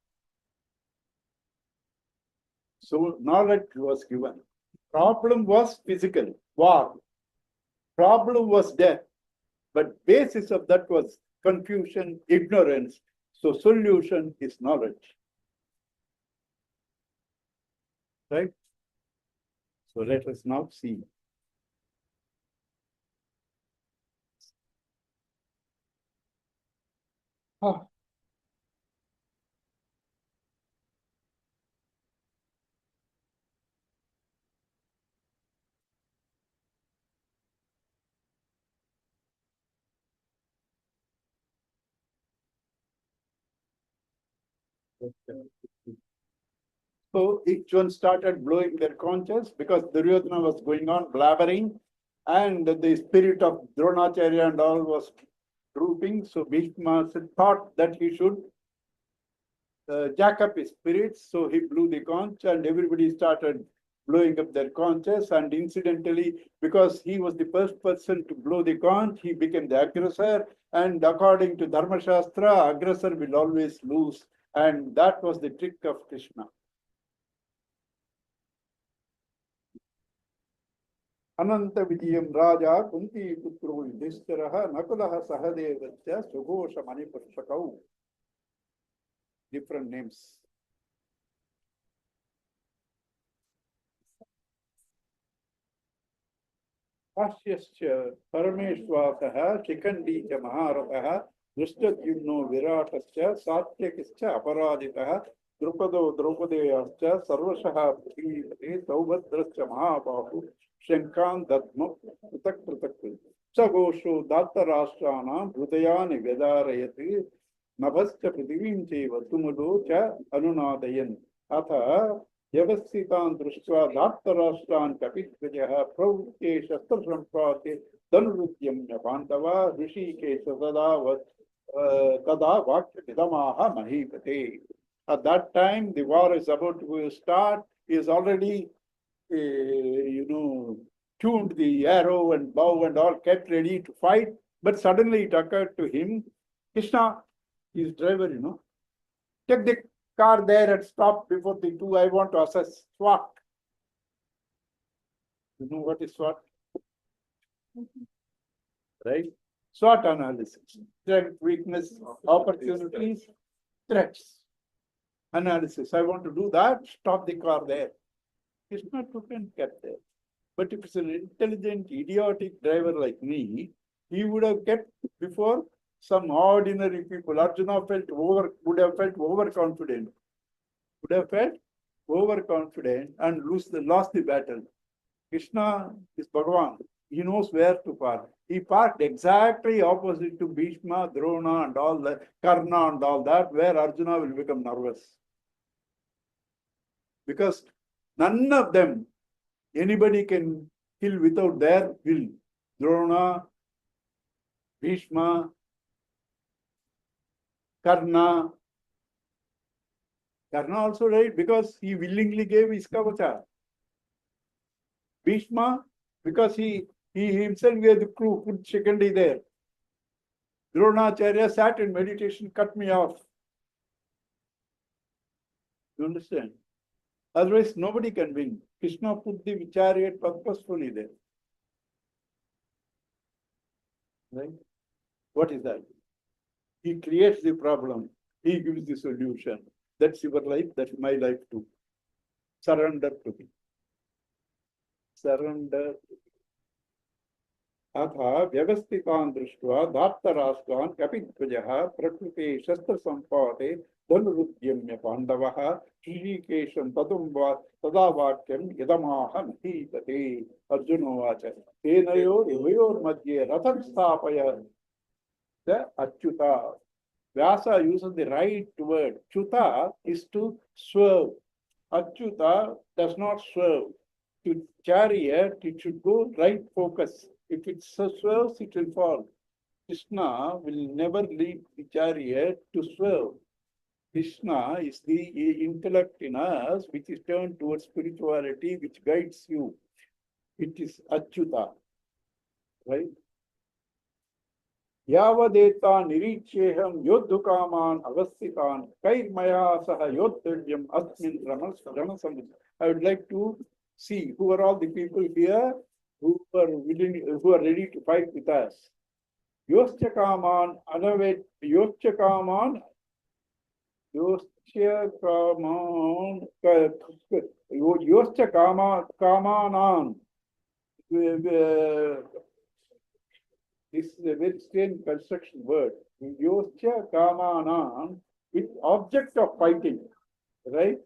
So knowledge was given. Problem was physical, war. Problem was death. But basis of that was confusion, ignorance. So solution is knowledge. Right? So let us now see. So each one started blowing their conches because Duryodhana was going on blabbering and the spirit of Dronacharya and all was drooping. So Bhishma thought that he should jack up his spirits. So he blew the conch and everybody started blowing up their conches. And incidentally, because he was the first person to blow the conch, he became the aggressor. And according to Dharma Shastra, aggressor will always lose. And that was the trick of Krishna. अनंत विजयम राजा कुंती पुत्रो युधिष्ठिरः नकुलः सहदेवस्य सुघोष मणिपुष्पकौ. Different names. काश्यश्च परमेश्वासः Shikhandi च महारथः दृष्टद्युम्नो विराटश्च सात्यकिश्च अपराजितः द्रुपदो द्रौपदेयश्च सर्वशः पृथ्वीपते सौभद्रश्च महाबाहु शङ्कान् दद्म पृथक् पृथक् स घोषो दात्तराष्ट्राणां हृदयानि व्यधारयत् नभश्च पृथिवीं चैव तुमुलो च अनुनादयन्. अथ व्यवस्थितान् दृष्ट्वा धार्तराष्ट्रान् कपिध्वजः प्रवृत्ते शस्त्रसम्पाते धनुरुद्यम्य पाण्डवा ऋषिकेश तदा वाक्यमिदमाह महीपते. At that time, the war is about to start. He is already, tuned the arrow and bow and all, kept ready to fight. But suddenly it occurred to him, Krishna, his driver, take the car there and stop before the two. I want to assess SWOT. You know what is SWOT? Right? SWOT analysis. Strength, weakness, opportunities, threats. Analysis. I want to do that. Stop the car there. Krishna took and kept there. But if it's an intelligent, idiotic driver like me, he would have kept before some ordinary people. Arjuna would have felt overconfident. And lost the battle. Krishna is Bhagavan. He knows where to park. He parked exactly opposite to Bhishma, Drona, and all that, Karna and all that, where Arjuna will become nervous. Because none of them, anybody can kill without their will. Drona, Bhishma, Karna. Karna also died because he willingly gave his kavacha. Bhishma, because he himself gave the crew, put Shikandi there. Dronacharya sat in meditation, cut me off. You understand? Otherwise, nobody can win. Krishna put the chariot purposefully there. Right? What is that? He creates the problem. He gives the solution. That's your life. That's my life too. Surrender to him. Surrender. अथा व्यवस्थितान् दृष्ट्वा धार्तराष्ट्रान् कपिध्वजः प्रकृते शस्त्रसम्पाते धनुरुद्यम्य पाण्डवः ऋषिकेशं तदा वाक्यं यदमाह महीपते. अर्जुनोवाच तेनयोरुभयोर्मध्ये रथं स्थापय achyuta. Vyasa uses the right word. Chuta is to swerve. Achyuta does not swerve. To chariot, it should go right focus. If it swerves, it will fall. Krishna will never lead the chariot to swerve. Krishna is the intellect in us which is turned towards spirituality, which guides you. It is Achyuta. Right? Yavadeta niricheham yodhukaman avasthitan kairmaya saha yodhavyam asmin ranasam. I would like to see who are all the people here who are willing, who are ready to fight with us. Yoschakaman anavet yoschakaman kamanan. This is a very strange construction word. Yoscha kamanan, with object of fighting, right?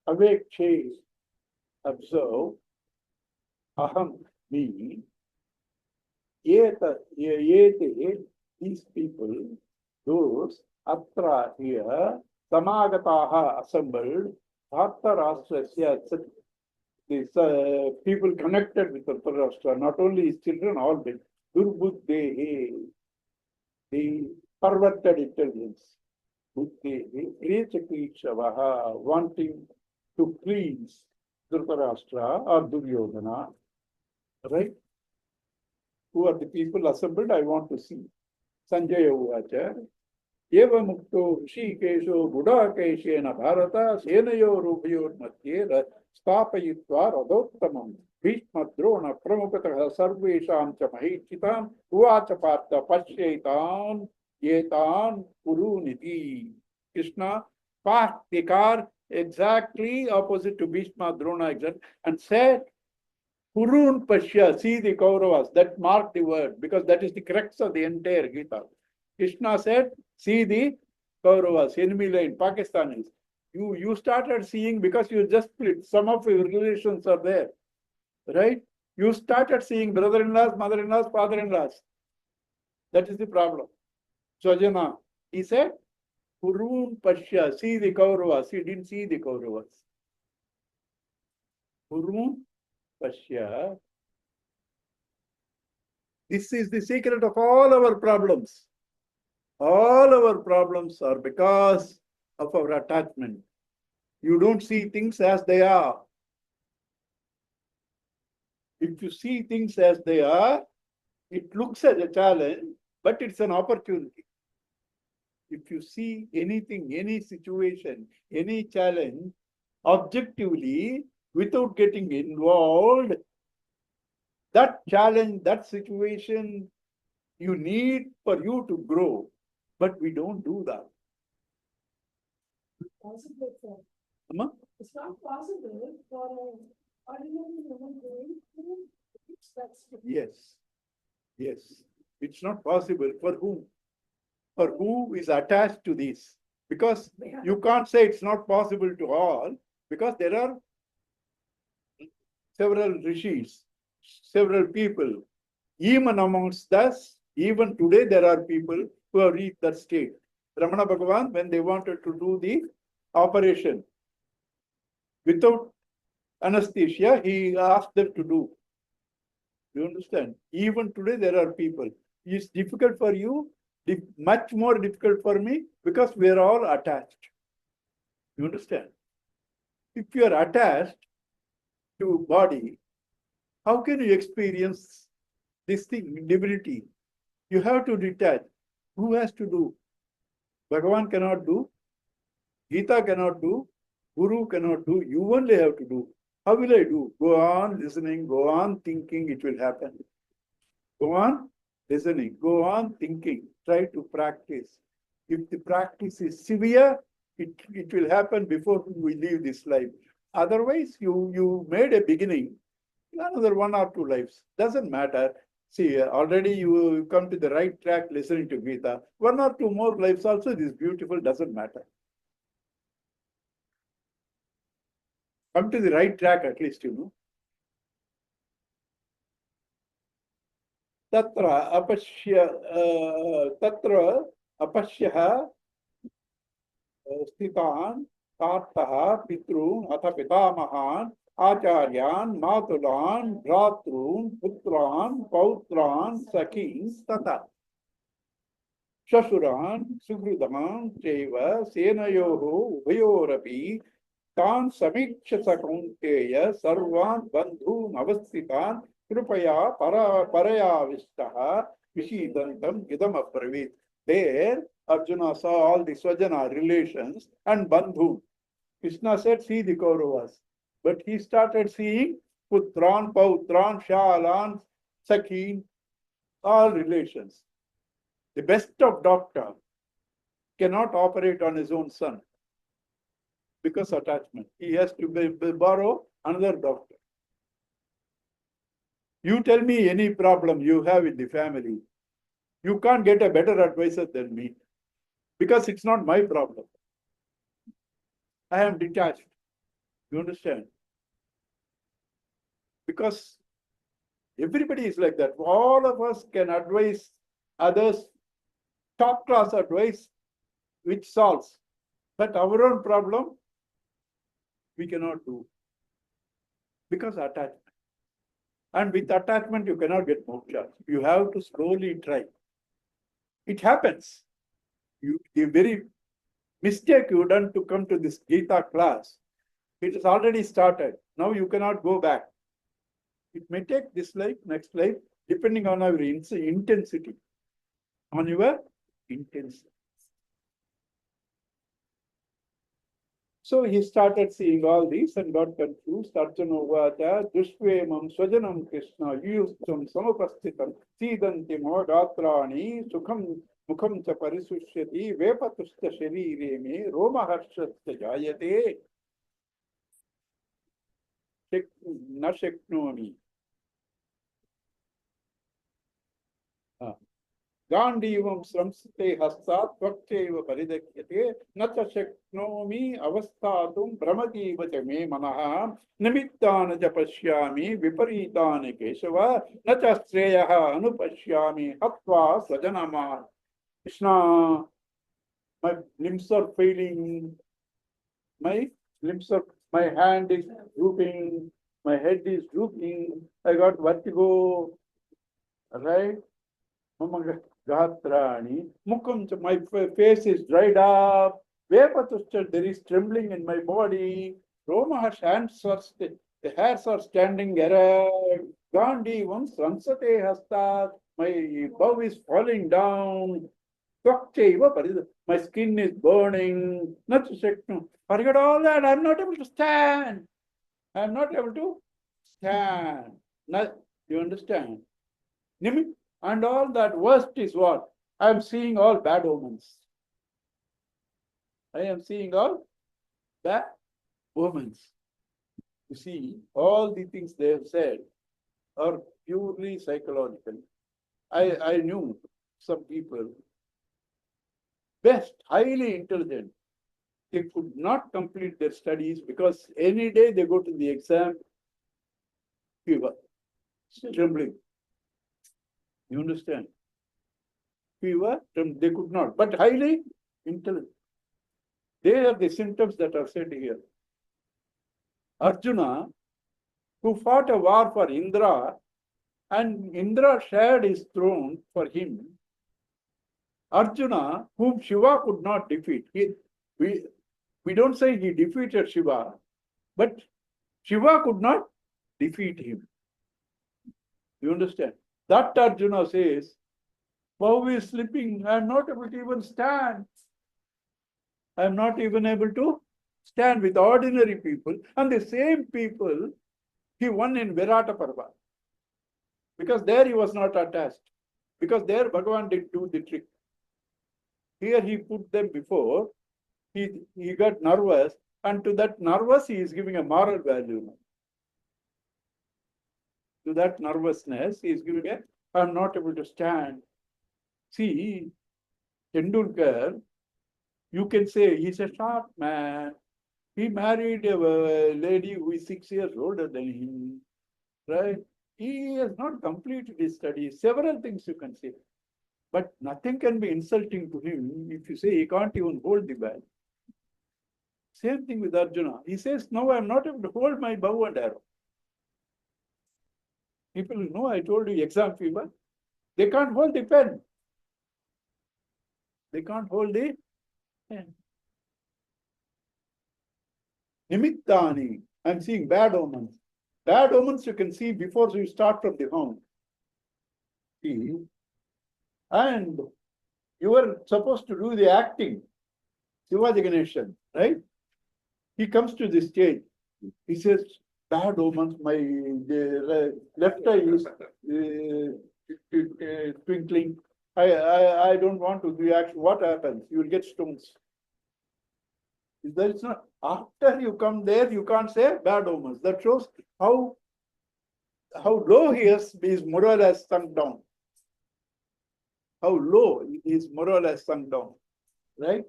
Awake chase, observe, aham, me, yete, these people, those, atra, here, samagataha, assembled, dhartarashtrasya, these people connected with Dhritarashtra, not only his children, all but Durbuddhehe, the perverted intelligence. Buddhehe, Prechakishavaha, wanting to please Dhritarashtra or Duryodhana. Right? Who are the people assembled? I want to see. Sanjaya Uvacha. Eva Mukto Rishikesho Buddhakeshena Bharata Senayo Rubhayor Madhye Stapayitva Radottamam Bhishma Drona Pramukataha Sarvesham cha Mahichitam Uvacha Partha Pashyetan Yetan Kuruniti. Krishna passed the car exactly opposite to Bhishma Drona and said, Kurun Pashya, see the Kauravas, that marked the word, because that is the crux of the entire Gita. Krishna said, see the Kauravas, enemy line, Pakistanis. You started seeing because you just split. Some of your relations are there, right? You started seeing brother-in-laws, mother-in-laws, father-in-laws. That is the problem. Swajana, he said, Kurun Pashya, see the Kauravas. He didn't see the Kauravas. Kurun Pashya. This is the secret of all our problems. All our problems are because of our attachment. You don't see things as they are. If you see things as they are, it looks as a challenge, but it's an opportunity. If you see anything, any situation, any challenge, objectively, without getting involved, that challenge, that situation, you need for you to grow. But we don't do that. Possible, sir. Amma? It's not possible for an ordinary human being to reach that state. Yes. Yes. It's not possible. For whom? For who is attached to this? Because you can't say it's not possible to all, because there are several rishis, several people. Even amongst us, even today, there are people who have reached that state. Ramana Bhagavan, when they wanted to do the operation without anesthesia, he asked them to do. You understand? Even today, there are people. It's difficult for you, much more difficult for me, because we are all attached. You understand? If you are attached to body, how can you experience this thing, divinity? You have to detach. Who has to do? Bhagavan cannot do. Geeta cannot do. Guru cannot do. You only have to do. How will I do? Go on listening, go on thinking, it will happen. Go on listening, go on thinking. Try to practice. If the practice is severe, it will happen before we leave this life. Otherwise, you made a beginning, another 1 or 2 lives. Doesn't matter. See, already you come to the right track listening to Geeta. 1 or 2 more lives also is beautiful, doesn't matter. Come to the right track at least, you know. Tatra apashya sthitan tartaha pitrun atha pitamahan acharyan matulan bhratrun putran pautran sakins tata shashuran sugrudan cheva senayoho ubayorapi tan samikshasa kaunteya sarvan bandhun avasthitan Krupaya paraya vistaha vishidantam idam abravit. There, Arjuna saw all the Swajana relations and Bandhu. Krishna said, see the Kauravas. But he started seeing Putran, Pautran, Shalan, Sakhin, all relations. The best of doctor cannot operate on his own son because attachment. He has to borrow another doctor. You tell me any problem you have in the family. You can't get a better advisor than me because it's not my problem. I am detached. You understand? Because everybody is like that. All of us can advise others, top class advice, which solves. But our own problem, we cannot do. Because attachment. And with attachment, you cannot get moksha. You have to slowly try. It happens. The very mistake you done to come to this Geeta class, it has already started. Now you cannot go back. It may take this life, next life, depending on our intensity. On your intensity. So he started seeing all these and got confused. Arjuna Uvacha, Dushvemam Swajanam Krishna, Yustam Samapastitam, Sidanti Mohagatrani, Sukham Mukham Cha Parisushyati, Vepatusta Sharire me, Roma Harshasta Jayate, Na Sheknomi. Gandivam Sramsite Hastat Vakteva Paridakyate Nacha Sheknomi Avastatum Brahmadiva me Manaha Nimittana Japashyami Viparitani Keshava Nacha Streyaha Anupashyami Hatva Sajanama. Krishna, my limbs are failing, my hand is drooping, my head is drooping, I got vertigo, right? Gatrani, Mukam, my face is dried up, Vepatuscha, there is trembling in my body, Roma hands are the hairs are standing erect, Gandhi once Ransate Hasta, my bow is falling down, my skin is burning, forget all that, I'm not able to stand. I'm not able to stand. You understand? And all that worst is what? I am seeing all bad omens. I am seeing all bad omens. You see, all the things they have said are purely psychological. I knew some people, best, highly intelligent, they could not complete their studies because any day they go to the exam, fever, trembling. You understand? Fever, they could not, but highly intelligent. They are the symptoms that are said here. Arjuna, who fought a war for Indra, and Indra shared his throne for him. Arjuna, whom Shiva could not defeat. We don't say he defeated Shiva, but Shiva could not defeat him. You understand? That Arjuna says, bow is slipping, I am not able to even stand. I am not even able to stand with ordinary people. And the same people he won in Virata Parva. Because there he was not attached. Because there Bhagavan did do the trick. Here he put them before, he got nervous, and to that nervous he is giving a moral value. To that nervousness, he is giving I am not able to stand. See, Tendulkar, you can say he's a short man. He married a lady who is 6 years older than him, right? He has not completed his studies. Several things you can say. But nothing can be insulting to him if you say he can't even hold the bag. Same thing with Arjuna. He says, no, I am not able to hold my bow and arrow. People know, I told you, exam fever. They can't hold the pen. They can't hold the pen. Nimittani. I'm seeing bad omens. Bad omens you can see before you start from the home. See? And you were supposed to do the acting. Shivaji Ganeshan, right? He comes to the stage. He says, bad omens, my left eye is twinkling. I don't want to do action. What happens? You will get stones. There is not, after you come there, you can't say bad omens. That shows how low his morale has sunk down. How low his morale has sunk down. Right?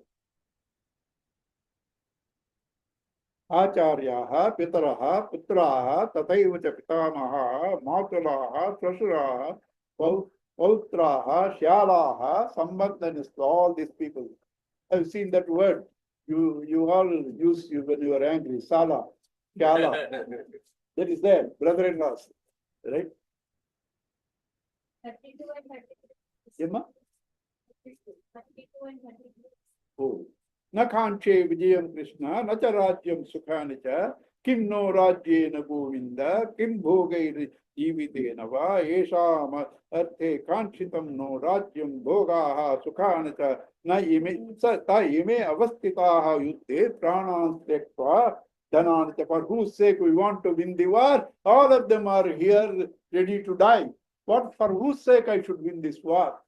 Acharyaha, Pitaraha, Putraha, Tataiva cha Pitamaha, Matulaha, Trashuraha, Pautraha, Shyalaha, Sambandhanis, all these people. I've seen that word. You all use when you are angry, Sala, Shyala. That is there, brother-in-laws, right? 32 and 33. Emma? 32 and 33. Oh. न कांक्षे विजयं कृष्ण न च राज्यं सुखानि च किं no राज्येन Govind किं भोगैर्जीवितेन वा येषाम् अर्थे काङ्क्षितं नो राज्यं भोगाः सुखानि च न इमे त इमे अवस्थिताः युद्धे प्राणान् त्यक्त्वा धनानि च. For whose sake we want to win the war, all of them are here ready to die. What, for whose sake I should win this war?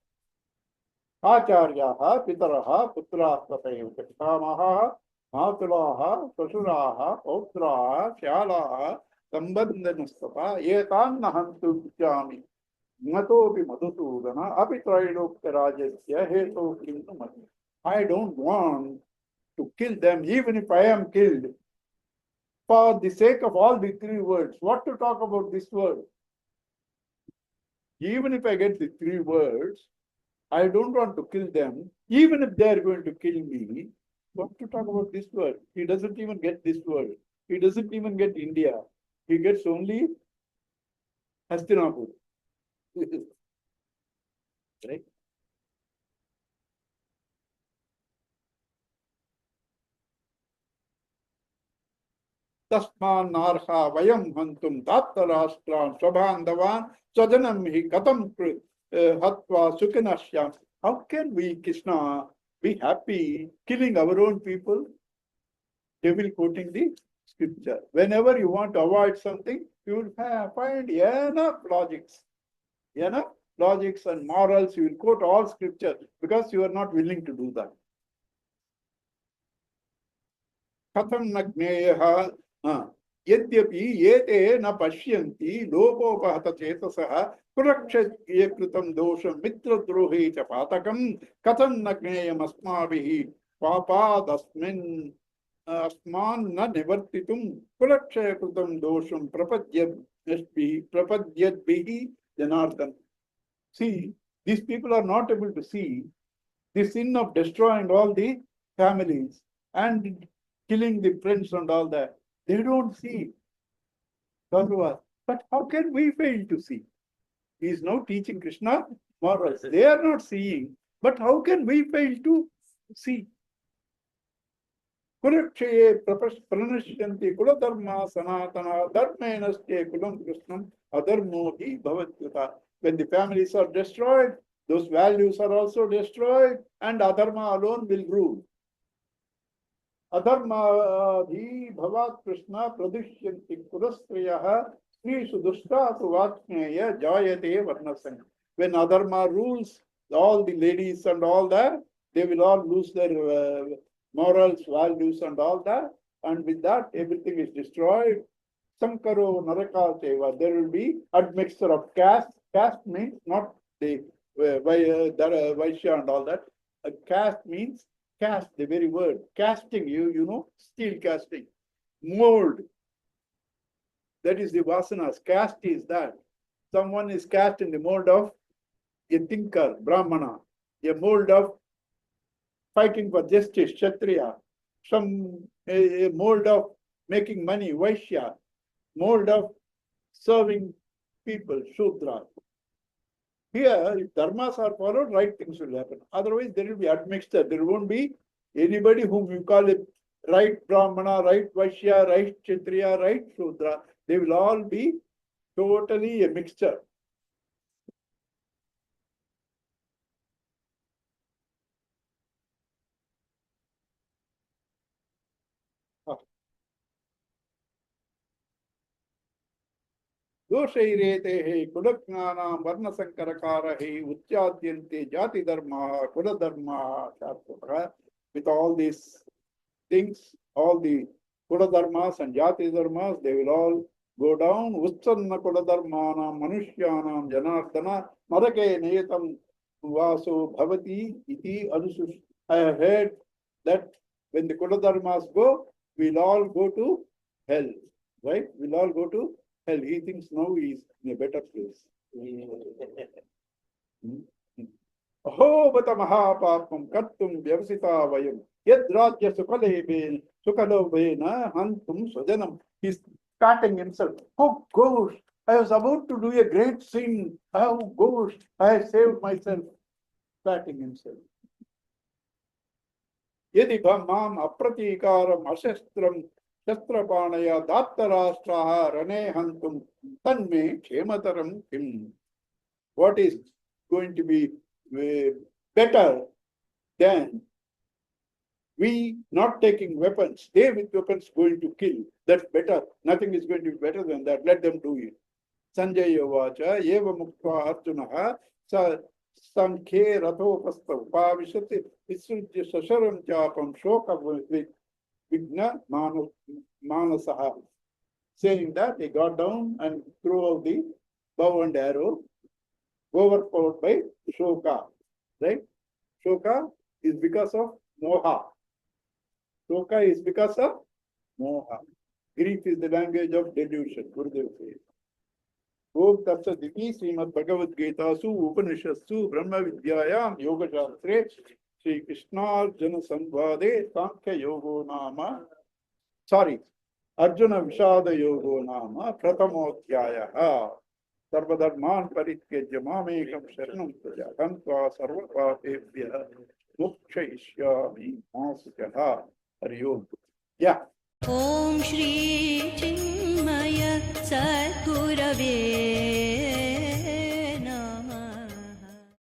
आचार्याः पितरः पुत्राः तथैव पितामहः मातुलाः श्वशुराः पौत्राः श्यालाः सम्बन्धिनस्तथा एतान् न हन्तुम् इच्छामि मतोऽपि मधुसूदन अपि त्रैलोक्यराज्यस्य हेतोः किं नु मति. I don't want to kill them even if I am killed for the sake of all the three words. What to talk about this word? Even if I get the three words, I don't want to kill them, even if they are going to kill me. What to talk about this word? He doesn't even get this word. He doesn't even get India. He gets only Hastinapur. Right? तस्मान्नार्हा वयं हन्तुं धार्तराष्ट्रान् स्वबान्धवान् स्वजनं हि कथं हत्वा सुखिनः स्याम. How can we, Krishna, be happy killing our own people? Devil quoting the scripture. Whenever you want to avoid something, you will find enough logics and morals. You will quote all scripture because you are not willing to do that. कथं न ज्ञेयः यद्यपि एते न पश्यन्ति लोकोपहत चेतसः कुलक्षये कृतं दोषं मित्रद्रोहे च पातकं कथं न ज्ञेयमस्माभिः पापादस्मिन् अस्मान् न निवर्तितुं कुलक्षय कृतं दोषं प्रपद्यद्भिः Janardan. See, these people are not able to see the sin of destroying all the families and killing the friends and all that. They don't see. But how can we fail to see? He is now teaching Krishna morals. They are not seeing. But how can we fail to see? Kulakshaye pranashyanti kuladharma sanatana dharmenasche kulam krishnam adharmo hi bhavatyuta. When the families are destroyed, those values are also destroyed and adharma alone will rule. अधर्माधि भवात् Krishna प्रदुष्यन्ति कुलस्त्रियः स्त्रीषु दुष्टासु वात्मेय जायते वर्णसंग. When adharma rules, all the ladies and all that, they will all lose their morals, values and all that, and with that everything is destroyed. Sankaro naraka seva. There will be admixture of caste. Caste means not the Vaishya and all that. A caste means cast, the very word. Casting, you know, steel casting. Mold. That is the vasanas. Cast is that. Someone is cast in the mold of a thinker, Brahmana. A mold of fighting for justice, Kshatriya. A mold of making money, Vaishya. Mold of serving people, Shudra. Here, if dharmas are followed, right things will happen. Otherwise, there will be admixture. There won't be anybody whom you call it right Brahmana, right Vaishya, right Kshatriya, right Shudra. They will all be totally a mixture. दोषैरेतेः कुलज्ञानां वर्णसंकरकारैः उच्चाद्यन्ते जातिधर्माः कुलधर्माः शास्त्रतः. With all these things, all the kuladharmas and jati dharmas, they will all go down. Uchanna kuladharmanam manushyanam janardana narake neyatam vaso bhavati iti anusush. I have heard that when the kuladharmas go, we'll all go to hell. Right? We'll all go to hell. He thinks now he is in a better place. अहो बत महापापं कर्तुं व्यवसिता वयं यद्राज्य सुखलोभेन हन्तुं स्वजनम. He's patting himself. Oh gosh, I was about to do a great sin. Oh gosh, I have saved myself. Patting himself. यदि माम अप्रतीकारम अशस्त्रम शस्त्रपाणया दात्तराष्ट्राः रणे हन्तुम तन्मे क्षेमतरम किम. What is going to be better than we not taking weapons? They with weapons going to kill. That's better. Nothing is going to be better than that. Let them do it. Sanjay Vacha, Eva Mukta Arjuna, Sankhe Rathopasta Upavishati, Isrujya Sasharam Chapam Shoka Vigna Manasaha. Saying that, he got down and threw out the bow and arrow, overpowered by Shoka. Right? Shoka is because of Moha. Shoka is because of Moha. Grief is the language of delusion. Gurudev says. Om Tat Diti Srimad Bhagawad Geeta Su Upanishadsu Brahma Vidyayam Yoga Shastre Shri Krishna Arjuna Samvade Sankhya Yogo Nama. Sorry, Arjuna Vishada Yogo Nama Pratamodhyaya. Sarvadharman Parityajya Mamekam Sharanam Praja Kantva Sarvapapebhya Mukshayishyami Masujaha. Hari Om. Yeah. Om Shri